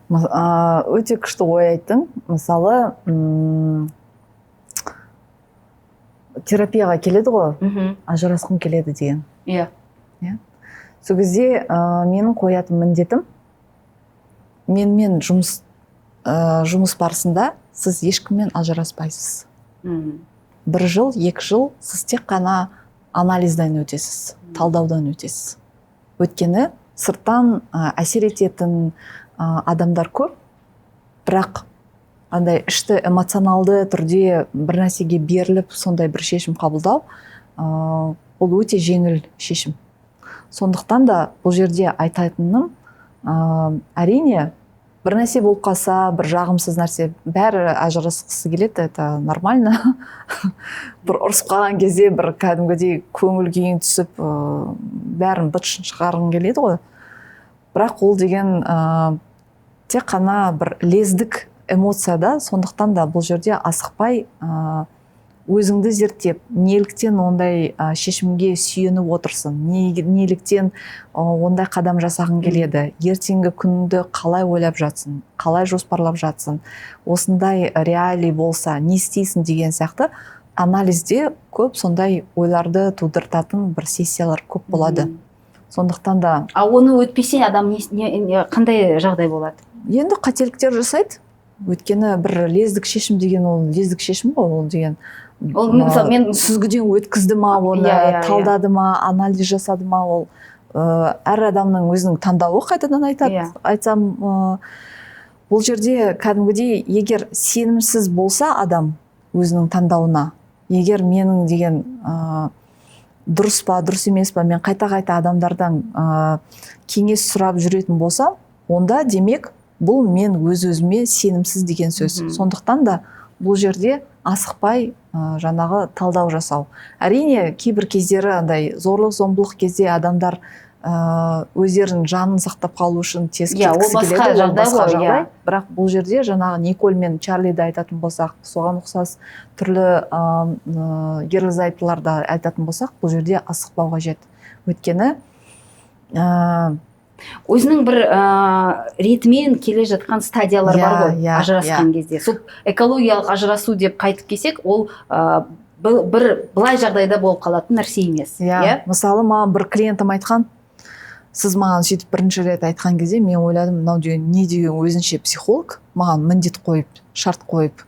Өте күшті ой айттың. Мысалы, терапияға келеді ғой, ажырасқым келеді деген. Сол кезде менің қоятын міндетім, менімен жұмыс барысында сіз ешкіммен ажыраспайсыз. 1 жыл, 2 жыл сіз тек қана анализден өтесіз, талдаудан өтесіз. Өйткені сырттан әсер ететін адамдар көп, бірақ андай ішті эмоционалды түрде бір нәрсеге беріліп, сондай бір шешім қабылдау, ол өте жеңіл шешім. Сондықтан да бұл жерде айтатыным, әрине, бір нәрсе болып қалса, бір жағымсыз нәрсе, бәрі ажырасқысы келеді, это нормально. Бір ұрысып қалған кезде, бір кәдімгідей көңіл күйің түсіп, бәрін бытшын шығарғың келеді ғой. Бірақ ол деген тек қана бір лездік эмоцияда, сондықтан да бұл жерде асықпай өзіңді зерттеп, неліктен ондай шешімге сүйеніп отырсың, неліктен ондай қадам жасағың келеді, ертеңгі күнді қалай ойлап жатсың, қалай жоспарлап жатсың, осындай реалий болса, не істейсің деген сияқты анализде көп сондай ойларды тудыртатын бір сессиялар көп болады. Сондықтан да... Оны өтпесе адам қандай жағдай болады? Енді қателіктер жасайды. Өйткені бір лездік шешім деген ол лездік шешім ғой, ол деген сүзгіден өткізді ма, оны талдады ма, анализ жасады ма, ол әр адамның өзінің таңдауы, қайтадан айтсам, бұл жерде кәдімгідей егер сенімсіз болса адам өзінің таңдауына, егер менің деген дұрыс па, дұрыс емес па, мен қайта адамдардан кеңес сұрап жүретін болсам, онда демек бұл мен өз-өзіме сенімсіз деген сөз. Сондықтан да бұл жерде асықпай жаңағы талдау жасау. Әрине кейбір кездері андай зорлық зомбылық кезде адамдар өздерінің жанын сақтап қалу үшін тез кеткісі келеді, ол басқа жағдай. Бірақ бұл жерде жаңағы Николь мен Чарлиді айтатын болсақ, соған ұқсас түрлі ерлі-зайыптыларды айтатын болсақ, бұл жерде асықпау қажет. Өйткені өзінің бір ретімен келе жатқан стадиялар бар ғой, ажырасқан кезде. Сол экологиялық ажырасу деп қайтып келсек, ол бір былай жағдайда болып қалатын нәрсе емес. Мысалы, маған бір клиентім айтқан, сіз маған сөйтіп бірінші рет айтқан кезде мен ойладым, мынау деген не деген өзінше психолог, маған міндет қойып, шарт қойып,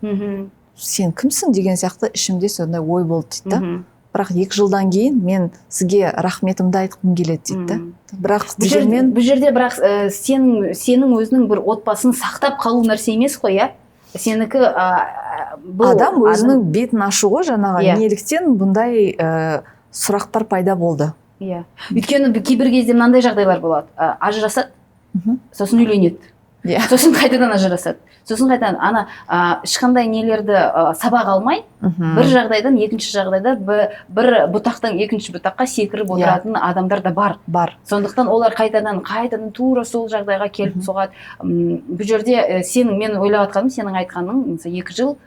сен кімсің деген сияқты ішімде сондай ой болды дейді. Бірақ 2 жылдан кейін мен сізге рахметімді айтқым келеді дейді. Бірақ бұл жерде бірақ сенің өзінің бір отбасын сақтап қалу нәрсе емес қой, иә? Сенікі адам өзінің бетін ашу ғой, жаңағы неліктен бұндай сұрақтар пайда болды. Иә. Өйткені кейбір кезде мынандай жағдайлар болады. Ажырасады, сосын үйленеді. Сосын қайтадан ажырасады. Сосын қайтадан ешқандай нелерді сабақ алмай, бір жағдайдан екінші жағдайда бір бұтақтан екінші бұтаққа секіріп отыратын адамдар да бар. Сондықтан олар қайтадан тура сол жағдайға келіп соғады. Бұл жерде мен ойлап жатқаным, сенің айтқаның, 2 жыл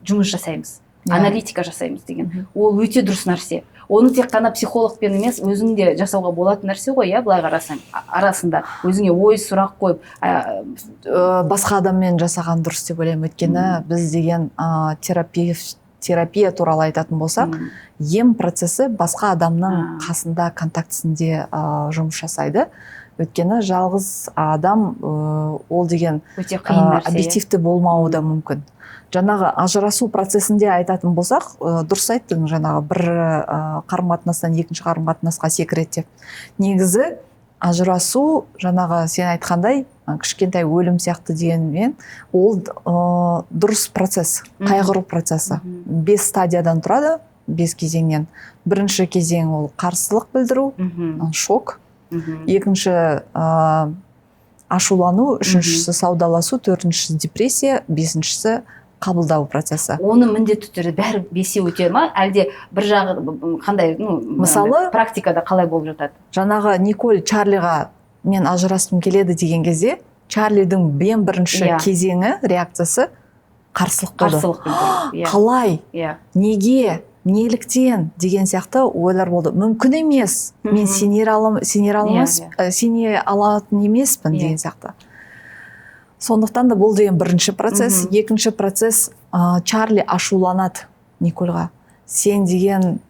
жұмыс жасаймыз, аналитика жасаймыз деген. Ол өте дұрыс нәрсе. Оны тек қана психологпен емес, өзің де жасауға болатын нәрсе ғой, иә, былай қарасаң, арасында өзіңе ой сұрақ қойып, басқа адаммен жасаған дұрыс деп ойлаймын. Өйткені біз деген терапия туралы айтатын болсақ, ем процесі басқа адамның қасында, контактісінде жұмыс жасайды. Өйткені жалғыз адам ол деген объективті болмауы да мүмкін. Жаңағы ажырасу процесінде айтатын болсақ, дұрыс айттың, жаңағы бір қарым-қатынастан екінші қарым-қатынасқа секіреді деп. Негізі ажырасу, жаңағы сен айтқандай, кішкентай өлім сияқты дегенмен, ол дұрыс процесс, қайғыру процесі. 5 стадиядан тұрады, 5 кезеңнен. Бірінші кезең ол қарсылық білдіру, шок. Екінші ашулану, үшіншісі саудаласу, төртіншісі депрессия, бесіншісі қабылдау процесі. Оны міндетті түрде бәрі 5 өте ма, әлде бір жағы қандай, мысалы, практикада қалай болып жатады? Жаңағы Николь Чарлиға мен ажырасқым келеді деген кезде, Чарлидің бірінші кезеңі, реакциясы қарсылық болды. Қалай? Неге? Неліктен деген сияқты ойлар болды. Мүмкін емес, мен сене алатын емеспін деген сияқты. Сондықтан да бұл деген бірінші процесс. Екінші процесс, Чарли ашуланады Никольға. Сен деген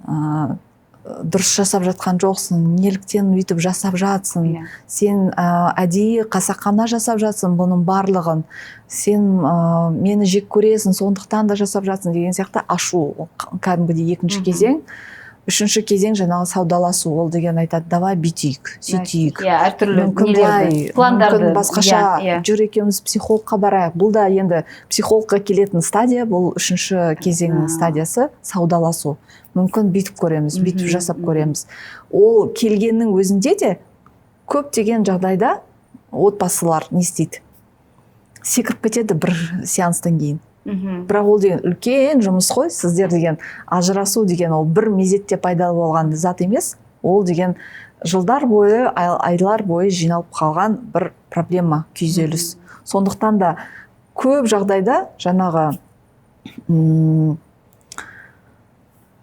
дұрыс жасап жатқан жоқсың, неліктен өйтіп жасап жатсың, сен әдейі қасақана жасап жатсың бұның барлығын, сен мені жек көресің, сондықтан да жасап жатсың деген сияқты ашу, кәдімгідей екінші кезең. Үшінші кезең жаңағы саудаласу, ол деген айтады, давай бүйтейік, сөйтейік. Мүмкін басқаша жүр екеуміз психологқа барайық. Бұл да енді психологқа келетін стадия, бұл үшінші кезеңнің стадиясы саудаласу. Мүмкін бүйтіп көреміз, бүйтіп жасап көреміз. Ол келгеннің өзінде де көптеген жағдайда отбасылар не істейді? Секіріп кетеді бір сеанстан кейін. Бірақ ол деген үлкен жұмыс қой, сіздер деген ажырасу деген ол бір мезетте пайда болған зат емес, ол деген жылдар бойы, айлар бойы жиналып қалған бір проблема, күйзеліс. Сондықтан да көп жағдайда жаңағы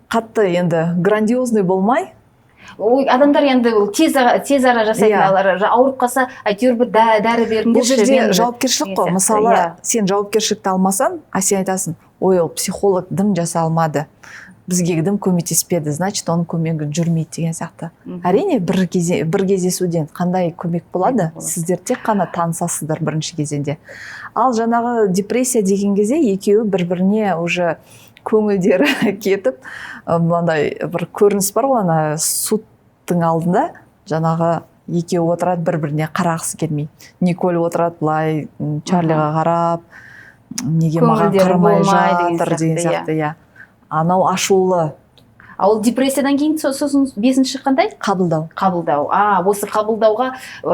қатты енді грандиозный болмай, адамдар енді тез ара жасайды, ауырып қалса, әйтеуір бір дәрі беріңдерші. Бұл жерде жауапкершілік қой. Мысалы, сен жауапкершілікті алмасаң, сен айтасың, ой, ол психолог дым жаса алмады, бізге дым көмектеспеді, значит, оның көмегі жүрмейді деген сияқты. Әрине, бір кездесуден қандай көмек болады? Сіздер тек қана танысасыздар бірінші кезеңде. Ал жаңағы депрессия деген кезде екеуі бір-біріне уже көңілдері кетіп, мынандай бір көрініс бар ғой, ана судтың алдында жаңағы екеуі отырады, бір-біріне қарағысы келмей. Николь отырады былай, Чарлиға қарап, неге маған қарамай жатыр деген сияқты. Анау ашулы. Ол депрессиядан кейін сосын бесінші қандай? Қабылдау. Қабылдау. Осы қабылдауға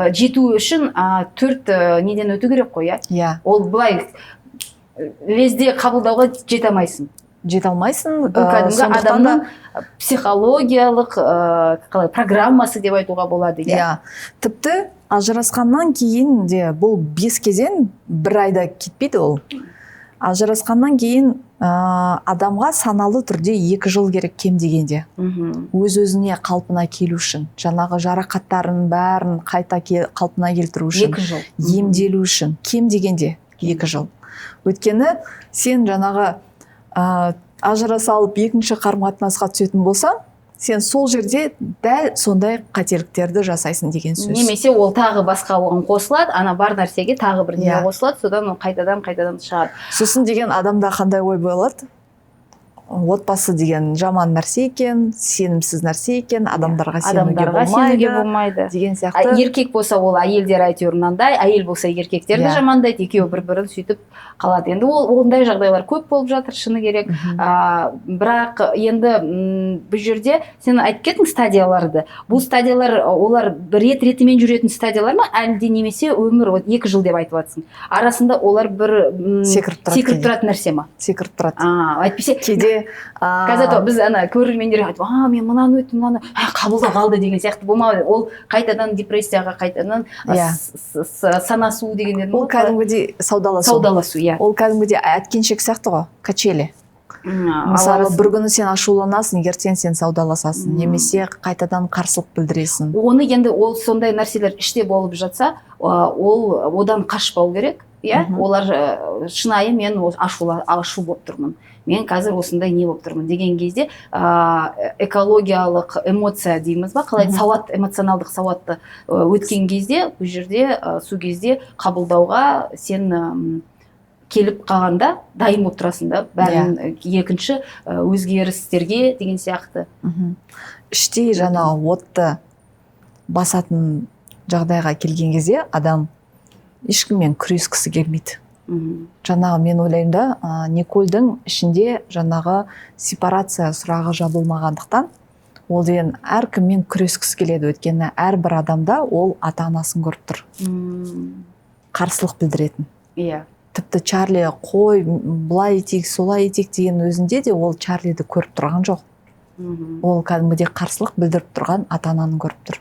жету үшін 4 неден өту керек қой, иә? Иә. Ол былай лезде қабылдауға жете алмайсың. Жете алмайсың. Бұл кәдімгі адамның психологиялық қалай программасы деп айтуға болады, иә? Иә. Тіпті ажырасқаннан кейін де бұл 5 кезең 1 айда кетпейді ол. Ажырасқаннан кейін адамға саналы түрде 2 жыл керек кем дегенде. Өз-өзіне қалпына келу үшін, жаңағы жарақаттарын бәрін қайта қалпына келтіру үшін, 2 жыл. Емделу үшін кем дегенде 2 жыл. Өйткені сен жаңағы ажыраса алып екінші қарым-қатынасқа түсетін болсаң, сен сол жерде дәл сондай қателіктерді жасайсың деген сөз. Немесе ол тағы басқа оған қосылады, ана бар нәрсеге тағы бір не қосылады, содан ол қайтадан шығады. Сосын деген адамда қандай ой болады? Отбасы деген жаман нәрсе екен, сенімсіз нәрсе екен, адамдарға сенуге болмайды деген сияқты. Еркек болса ол әйелдер әйтеуір мынандай, әйел болса еркектерді жамандайды, екеуі бір-бірін сөйтіп қалады. Енді ондай жағдайлар көп болып жатыр, шыны керек. Бірақ енді бұл жерде сен айтып кеттің стадияларды. Бұл стадиялар олар ретімен жүретін стадиялар ма, әлде немесе өмір 2 жыл деп айтып жатсың. Арасында олар бір секіріп тұратын нәрсе ма? Секіріп тұрады. Әйтпесе кейде қазір біз ана көрермендерге айтып, мен мынаны өттім, мынаны қабылдап алды деген сияқты болмайды. Ол қайтадан депрессияға, қайтадан санасу деген. Ол кәдімгідей саудаласу, иә. Ол кәдімгідей әткеншек сияқты ғой, качели. Мысалы, бір күні сен ашуланасың, ертең сен саудаласасың, немесе қайтадан қарсылық білдіресің. Оны енді ол сондай нәрселер іште болып жатса, ол одан қашпау керек. Олар шынайы мен ашу болып тұрмын. Мен қазір осындай не болып тұрмын деген кезде экологиялық эмоция дейміз ба, қалай сауат, эмоционалдық сауатты өткен кезде, бұл жерде сол кезде қабылдауға сен келіп қалғанда дайын болып тұрасың да, бәрін екінші өзгерістерге деген сияқты. Іштей жаңа отты басатын жағдайға келген кезде адам ешкіммен күрескісі келмейді. Жаңағы мен ойлаймын да, Никольдің ішінде жаңағы сепарация сұрағы жабылмағандықтан, ол деген әркіммен күрескісі келеді, өйткені әрбір адамда ол ата-анасын көріп тұр. Қарсылық білдіретін. Иә. Тіпті Чарли қой, бұлай етейік, солай етейік деген өзінде де ол Чарлиді көріп тұрған жоқ. Ол кәдімгідей қарсылық білдіріп тұрған ата-ананы көріп тұр.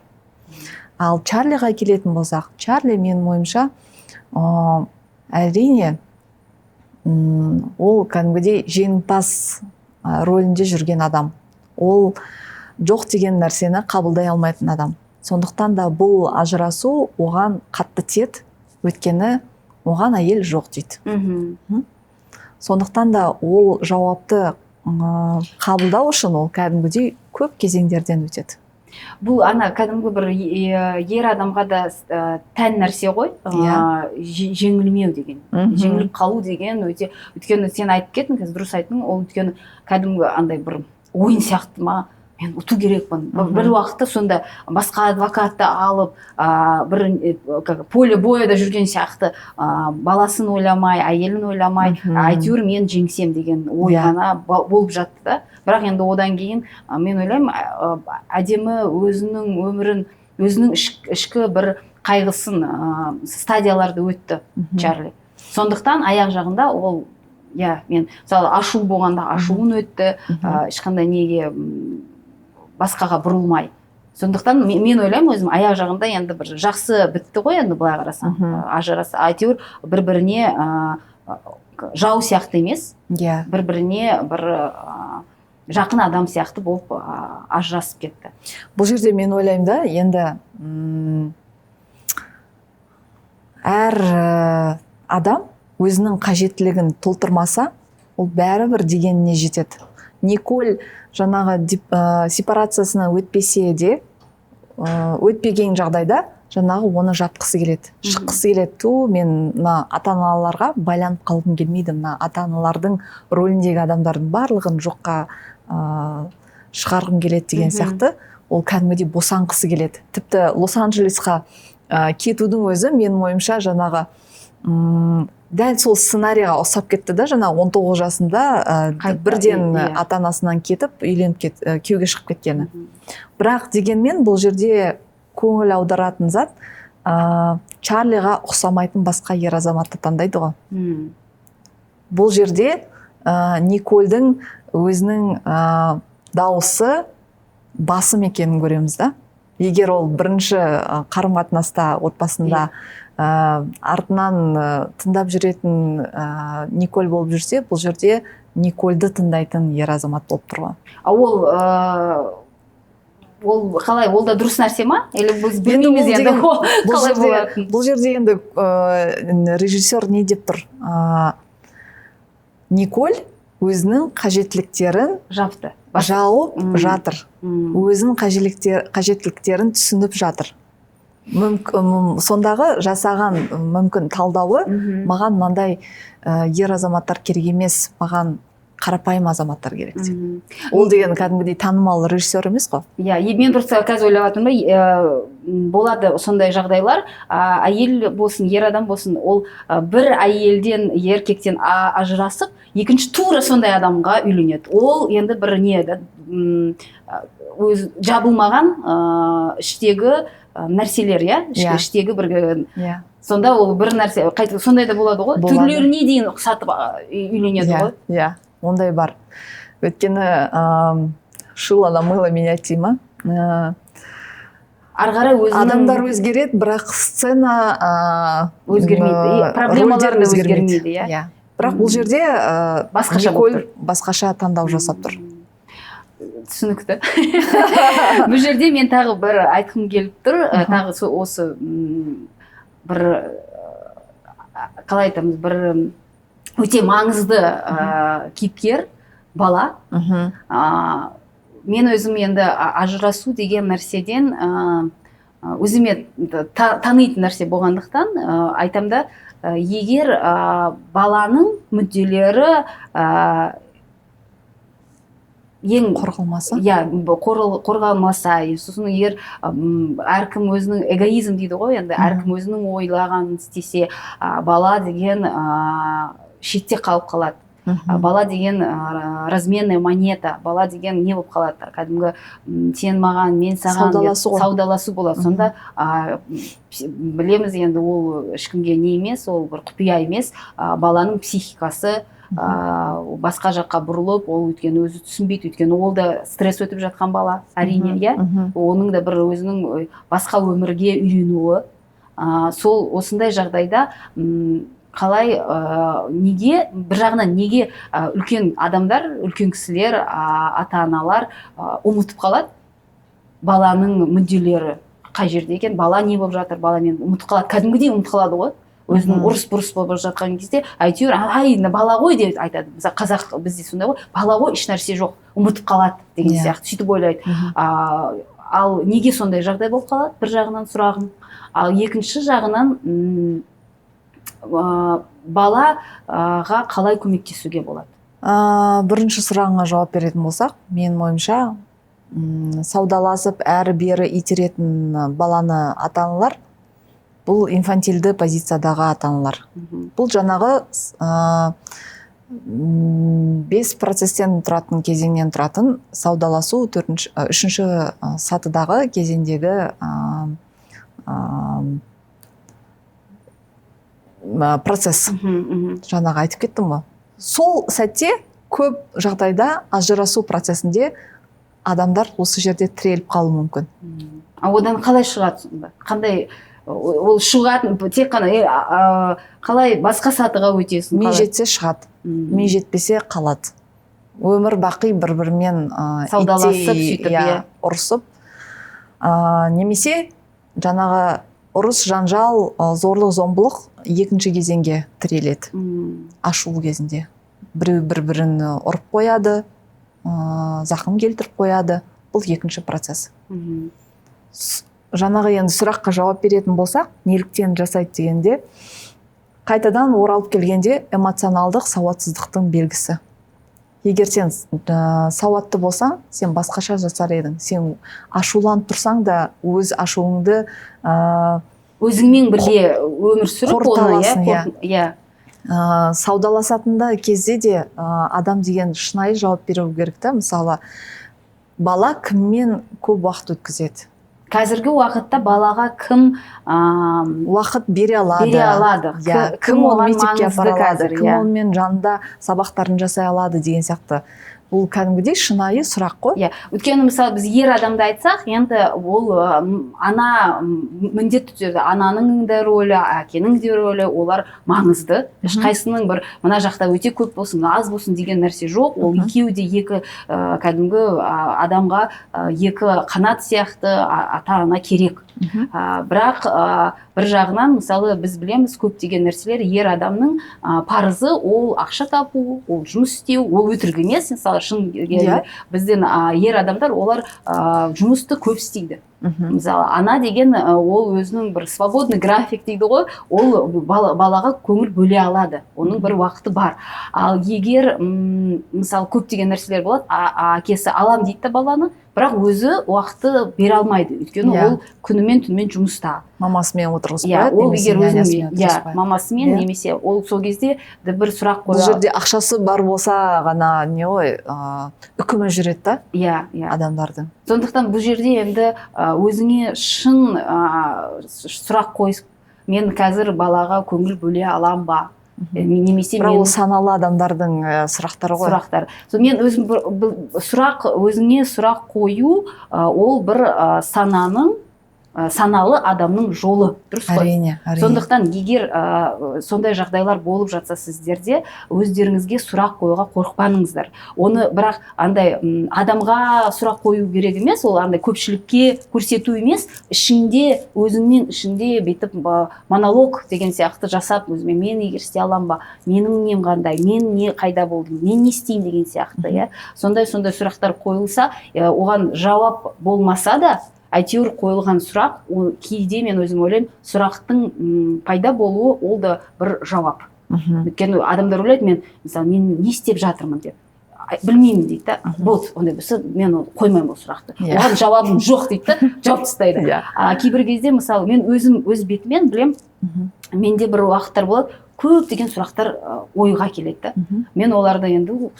Ал Чарлиға келетін болсақ, Чарли менің ойымша әрине ол кәдімгідей жеңімпаз рөлінде жүрген адам. Ол жоқ деген нәрсені қабылдай алмайтын адам. Сондықтан да бұл ажырасу оған қатты тиеді, өйткені оған әйел жоқ дейді. Сондықтан да ол жауапты қабылдау үшін ол кәдімгідей көп кезеңдерден өтеді. Бұл ана кәдімгі бір ер адамға да тән нәрсе ғой, жеңілмеу деген, жеңіліп қалу деген, өйткені сен айтып кеттің, дұрыс айттың, ол өйткені кәдімгі андай бір ойын сияқты ма, мен ұту керекпін. Бір уақытта сонда басқа адвокатты алып, бір поле бояда жүрген сияқты, баласын ойламай, әйелін ойламай, әйтеуір мен жеңсем деген ой ғана болып жатты да. Бірақ енді одан кейін мен ойлаймын, әдемі өзінің өмірін, өзінің ішкі бір қайғысын, стадияларды өтті Чарли. Сондықтан аяқ жағында ол, мен мысалы ашу болғанда ашуын өтті, ешқандай неге басқаға бұрылмай. Сондықтан мен ойлаймын өзім аяқ жағында енді бір жақсы бітті ғой, енді былай қарасаң, ажыраса, әйтеуір бір-біріне жау сияқты емес, бір-біріне бір жақын адам сияқты болып ажырасып кетті. Бұл жерде мен ойлаймын да, енді әр адам өзінің қажеттілігін толтырмаса, ол бәрібір дегеніне жетеді. Николь жаңағы сепарациясына өтпесе де, өтпеген жағдайда жаңағы оны жатқысы келеді, шыққысы келеді. Мен ата-аналарға байланып қалғым келмейді, ата-аналардың рөліндегі адамдардың барлығын жоққа шығарғым келеді деген сияқты, ол кәдімгідей босанғысы келеді. Тіпті Лос-Анджелесқа кетудің өзі менің ойымша жаңағы дәл сол сценарийға ұқсап кетті да, жаңа 19 жасында бірден ата-анасынан кетіп үйленіп күйеуге шығып кеткені. Бірақ дегенмен бұл жерде көңіл аударатын зат Чарлиға ұқсамайтын басқа ер азаматты таңдайды ғой. Бұл жерде Никольдің өзінің дауысы басым екенін көреміз да. Егер ол бірінші қарым-қатынаста отбасында артынан тыңдап жүретін Николь болып жүрсе, бұл жерде Никольді тыңдайтын ер азамат болып тұр ғой. Ол қалай, ол да дұрыс нәрсе ма? Или біз білмейміз енді қалай болатын? Бұл жерде енді режиссер не деп тұр? Николь өзінің қажеттіліктерін жауып жатыр. Өзінің қажеттіліктерін түсініп жатыр. Сондағы жасаған мүмкін талдауы маған мынандай ер азаматтар керек емес, маған қарапайым азаматтар керек дейді. Ол деген кәдімгідей танымал режиссер емес қой. Иә, мен просто қазір ойлап жатырмын, болады сондай жағдайлар, әйел болсын, ер адам болсын, ол бір әйелден, еркектен ажырасып, екінші тура сондай адамға үйленеді. Ол енді бір не, өз жабылмаған іштегі нәрселер, іштегі бір сонда ол бір нәрсе, сондай да болады ғой, түрлеріне дейін ұқсатып үйленеді ғой. Иә, ондай бар. Өйткені шило на мыло менять дейді ма? Адамдар өзгереді, бірақ сцена өзгермейді, проблемалар да өзгермейді. Бірақ бұл жерде Николь басқаша таңдау жасап тұр. Түсінікті. Бұл жерде мен тағы бір айтқым келіп тұр, тағы осы бір, қалай айтамыз, бір өте маңызды кейіпкер бала. Мен өзім енді ажырасу деген нәрседен өзіме таныйтын нәрсе болғандықтан айтамда, егер баланың мүдделері ең қорғалмаса, сосын егер әркім өзінің эгоизм дейді ғой, енді әркім өзінің ойлағанын істесе, бала деген шетте қалып қалады. Бала деген разменная монета, бала деген не болып қалады, кәдімгі сен маған, мен саған саудаласу болады. Сонда білеміз енді ол ешкімге не емес, ол бір құпия емес, баланың психикасы басқа жаққа бұрылып, ол өйткені өзі түсінбейді, өйткені ол да стресс өтіп жатқан бала, әрине, оның да бір өзінің басқа өмірге үйренуі. Сол осындай жағдайда қалай, неге, бір жағынан неге үлкен адамдар, үлкен кісілер, ата-аналар ұмытып қалады баланың мүдделері қай жерде екен, бала не болып жатыр, баламен ұмытып қалады, кәдімгідей ұмытып қалады ғой. Өзінің ұрыс-бұрыс болып жатқан кезде әйтеуір бала ғой деп айтады. Мысалы қазақ бізде сондай ғой, бала ғой, еш нәрсе жоқ, ұмытып қалады деген сияқты, сөйтіп ойлайды. Ал неге сондай жағдай болып қалады? Бір жағынан сұрағым. Ал екінші жағынан балаға қалай көмектесуге болады? Бірінші сұрағыңа жауап беретін болсақ, менің ойымша, саудаласып әрі-бері итеретін баланы ата-аналар бұл инфантилді позициядағы ата-аналар. Бұл жаңағы 5 процесстен тұратын, кезеңнен тұратын саудаласу үшінші сатыдағы кезеңдегі процесс. Жаңағы айтып кеттім ғой. Сол сәтте көп жағдайда ажырасу процесінде адамдар осы жерде тіреліп қалуы мүмкін. Одан қалай шығады сонда? Қандай ол шығатын, тек қана қалай басқа сатыға өтесің? Ми жетсе шығады, ми жетпесе қалады. Өмір бақи бір-бірімен саудаласып, ұрысып, немесе жаңағы ұрыс, жанжал, зорлық, зомбылық екінші кезеңге тіреледі. Ашулы кезінде біреу бір-бірін ұрып қояды, зақым келтіріп қояды. Бұл екінші процесс. Жаңағы енді сұраққа жауап беретін болсақ, неліктен жасайды дегенде, қайтадан оралып келгенде эмоционалдық сауатсыздықтың белгісі. Егер сен сауатты болсаң, сен басқаша жасар едің. Сен ашуланып тұрсаң да өз ашуыңды өзіңмен бірге өмір сүріп қорыталасың, иә. иә Саудаласатында кезде де адам деген шынайы жауап беру керек та. Мысалы, бала кіммен көп уақыт өткізеді? қазіргі уақытта балаға кім Уақыт бере алады. Иә, Кім оны оған мектепке маңызды апара алады, қазір, кім иә. онымен жанында сабақтарын жасай алады деген сияқты. Бұл кәдімгідей шынайы сұрақ қой. иә өйткені мысалы біз ер адамды айтсақ, енді ол ана міндетті түрде ананың да рөлі, әкенің де рөлі, олар маңызды. Ешқайсының бір мына жақта өте көп болсын, аз болсын деген нәрсе жоқ. Ол екеуі де екі кәдімгі адамға екі қанат сияқты ата-ана керек. Бірақ бір жағынан мысалы біз білеміз көптеген нәрселер ер адамның парызы ол ақша тапу, ол жұмыс істеу, ол өтірік емес. Мысалы шын бізден ер адамдар олар жұмысты көп істейді. Мысалы ана деген ол өзінің бір свободный график дейді ғой, ол балаға көңіл бөле алады, оның бір уақыты бар. Ал егер мысалы көптеген нәрселер болады, әкесі алам дейді да баланы, бірақ өзі уақыты бере алмайды, өйткені ол күнімен түнімен жұмыста. Мамасымен отырғызбайды, ол егер өзінің мамасымен немесе ол сол кезде бір сұрақ бұл жерде ақшасы бар болса ғана не ғой үкімі жүреді да адамдардың. Сондықтан бұл жерде енді өзіңе шын сұрақ қойып, мен қазір балаға көңіл бөле алам ба? Немесе бірақ ол саналы адамдардың сұрақтары ғой. Сұрақтар. Мен өзім өзіңе сұрақ қою, ол бір саналы адамның жолы, дұрыс қой? Әрине. Сондықтан егер сондай жағдайлар болып жатса сіздерде, өздеріңізге сұрақ қоюға қорықпаңыздар. Оны бірақ андай адамға сұрақ қою керек емес, ол андай көпшілікке көрсету емес, ішінде өзіңнен ішінде бүйтіп монолог деген сияқты жасап, өзіме мен егер істей алам ба, менің нем қандай, мен не қайда болдым, мен не істеймін деген сияқты, иә. Сондай сұрақтар қойылса, оған жауап болмаса да, әйтеуір қойылған сұрақ, кейде мен өзім ойлаймын, сұрақтың пайда болуы ол да бір жауап. Өйткені адамдар ойлайды, мен не істеп жатырмын деп. Білмеймін дейді да. Болды, ондай болса, мен қоймаймын ол сұрақты. Оған жауабым жоқ дейді да, жауап тастайды. Кейбір кезде мысалы мен өз бетімен білем, менде бір уақыттар болады, көптеген сұрақтар ойға келеді. Мен оларда енді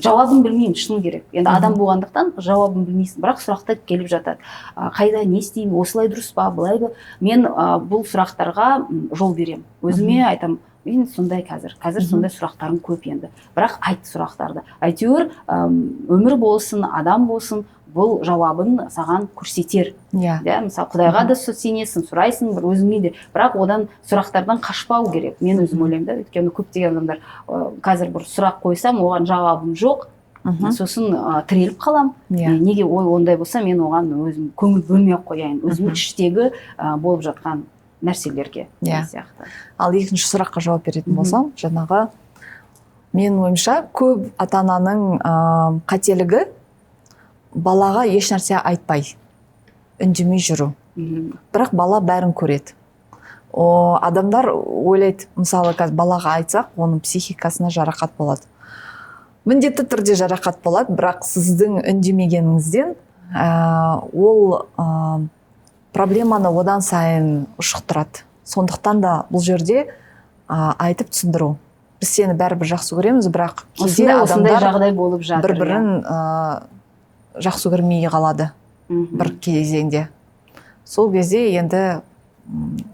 жауабын білмеймін, шын керек. Енді адам болғандықтан жауабын білмейсің, бірақ сұрақтар келіп жатады. Қайда, не істеймін, осылай дұрыс па, былай ба? Мен бұл сұрақтарға жол берем. Өзіме айтам, мен сондай қазір сондай сұрақтарым көп енді. Бірақ айт сұрақтарды. Әйтеуір өмір болсын, адам болсын, бұл жауабын саған көрсетер. Мысалы, Құдайға да сенесің, сұрайсың, бір өзіңе де. Бірақ одан сұрақтардан қашпау керек. Мен өзім ойлаймын да, өйткені көптеген адамдар қазір бір сұрақ қойсам, оған жауабым жоқ. Сосын тіреліп қалам. Неге ондай болса, мен оған өзім көңіл бөлмей қояйын. Өзім іштегі болып жатқан нәрселерге. Ал екінші сұраққа жауап беретін болсам, жаңағы менің ойымша көп ата-ананың қателігі балаға еш нәрсе айтпай, үндемей жүру. Бірақ бала бәрін көреді. Адамдар ойлайды, мысалы, балаға айтсақ, оның психикасына жарақат болады. Міндетті түрде жарақат болады, бірақ сіздің үндемегеніңізден ол проблеманы одан сайын ушықтырады. Сондықтан да бұл жерде айтып түсіндіру. Біз сені бәрібір жақсы көреміз, бірақ кейде адамдар бір-бірін жақсы көрмей қалады бір кезеңде. Сол кезде енді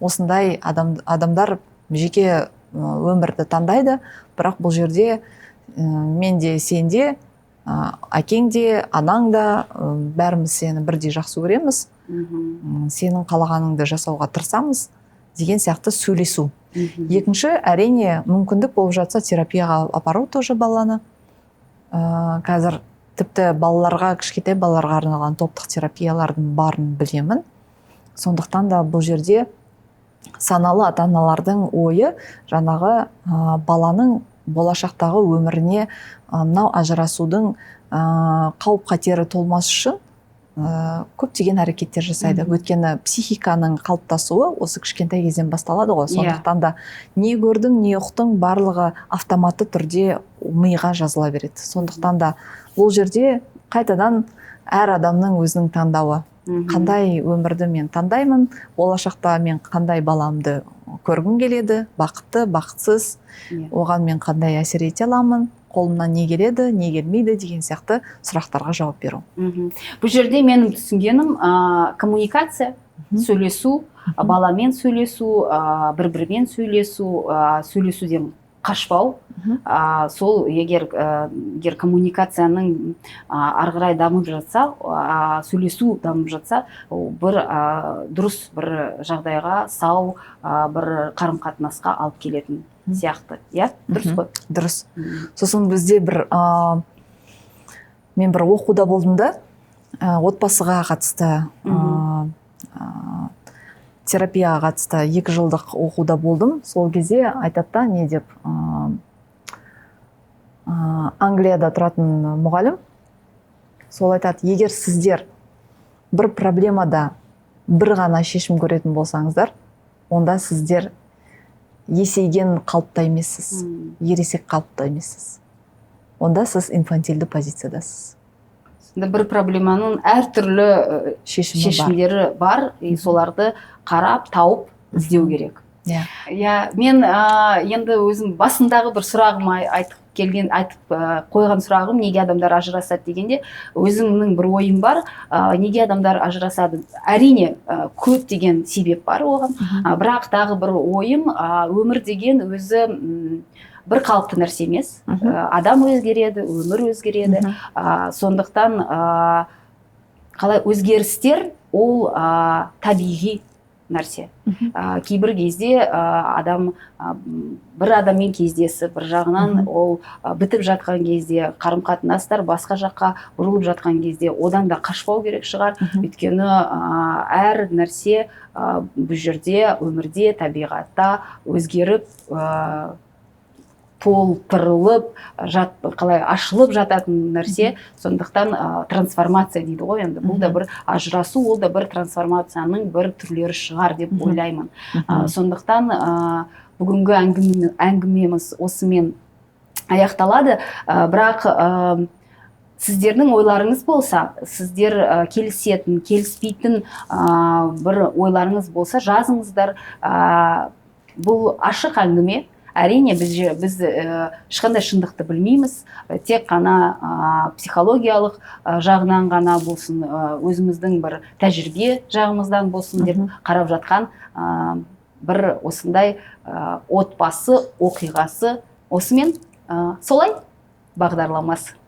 осындай адамдар жеке өмірді таңдайды, бірақ бұл жерде мен де, сен де, әкең де, анаң да, бәріміз сені бірдей жақсы көреміз, сенің қалағаныңды жасауға тырысамыз деген сияқты сөйлесу. Екінші, әрине, мүмкіндік болып жатса терапияға апару тоже баланы. Қазір тіпті балаларға, кішкентай балаларға арналған топтық терапиялардың барын білемін. Сондықтан да бұл жерде саналы ата-аналардың ойы жаңағы баланың болашақтағы өміріне мынау ажырасудың қауіп-қатері толмас үшін көптеген әрекеттер жасайды. Өйткені психиканың қалыптасуы осы кішкентай кезден басталады ғой. Сондықтан да не көрдің, не ұқтың, барлығы автоматты түрде миға жазыла береді. Сондықтан да бұл жерде қайтадан әр адамның өзінің таңдауы. қандай өмірді мен таңдаймын, болашақта мен қандай баламды көргім келеді, бақытты, бақытсыз, оған мен қандай әсер ете аламын, қолымнан не келеді, не келмейді деген сияқты сұрақтарға жауап беру. Бұл жерде менің түсінгенім коммуникация, сөйлесу, баламен сөйлесу, бір-бірімен сөйлесу, сөйлесуден қашпау. Сол егер коммуникацияның арғырай дамып жатса, сөйлесу дамып жатса, бір дұрыс бір жағдайға, сау бір қарым-қатынасқа алып келетін сияқты. Иә, дұрыс қой? Дұрыс. Сосын бізде мен бір оқуда болдым да, отбасыға қатысты, терапияға қатысты 2 жылдық оқуда болдым. Сол кезде айтатта не деп, Англияда тұратын мұғалім, сол айтады, егер сіздер бір проблемада бір ғана шешім көретін болсаңыздар, онда сіздер есейген қалыпта емессіз, ересек қалыпта емессіз. Онда сіз инфантильді позициядасыз. Бір проблеманың әртүрлі шешімдері бар, соларды қарап, тауып, іздеу керек. Мен енді өзім басындағы бір сұрағым айтып қойған сұрағым, неге адамдар ажырасады дегенде, өзімнің бір ойым бар, неге адамдар ажырасады. Әрине, көп деген себеп бар оған, бірақ тағы бір ойым, өмір деген өзі бір қалыпты нәрсе емес. Адам өзгереді, өмір өзгереді. Сондықтан қалай өзгерістер ол табиғи нәрсе. Кейбір кезде адам бір адаммен кездесіп, бір жағынан ол бітіп жатқан кезде, қарым-қатынастар басқа жаққа бұрылып жатқан кезде, одан да қашпау керек шығар. Өйткені әр нәрсе бұл жерде, өмірде, табиғатта өзгеріп, толтырылып, қалай ашылып жататын нәрсе. Сондықтан трансформация дейді ғой, енді бұл да бір ажырасу, ол да бір трансформацияның бір түрлері шығар деп ойлаймын. Сондықтан бүгінгі әңгімеміз осымен аяқталады. Бірақ сіздердің ойларыңыз болса, сіздер келісетін, келіспейтін бір ойларыңыз болса, жазыңыздар. Бұл ашық әңгіме. Әрине, біз ешқандай шындықты білмейміз, тек қана психологиялық жағынан ғана болсын, өзіміздің бір тәжірибе жағымыздан болсын деп қарап жатқан бір осындай отбасы оқиғасы. Осымен солай бағдарламасы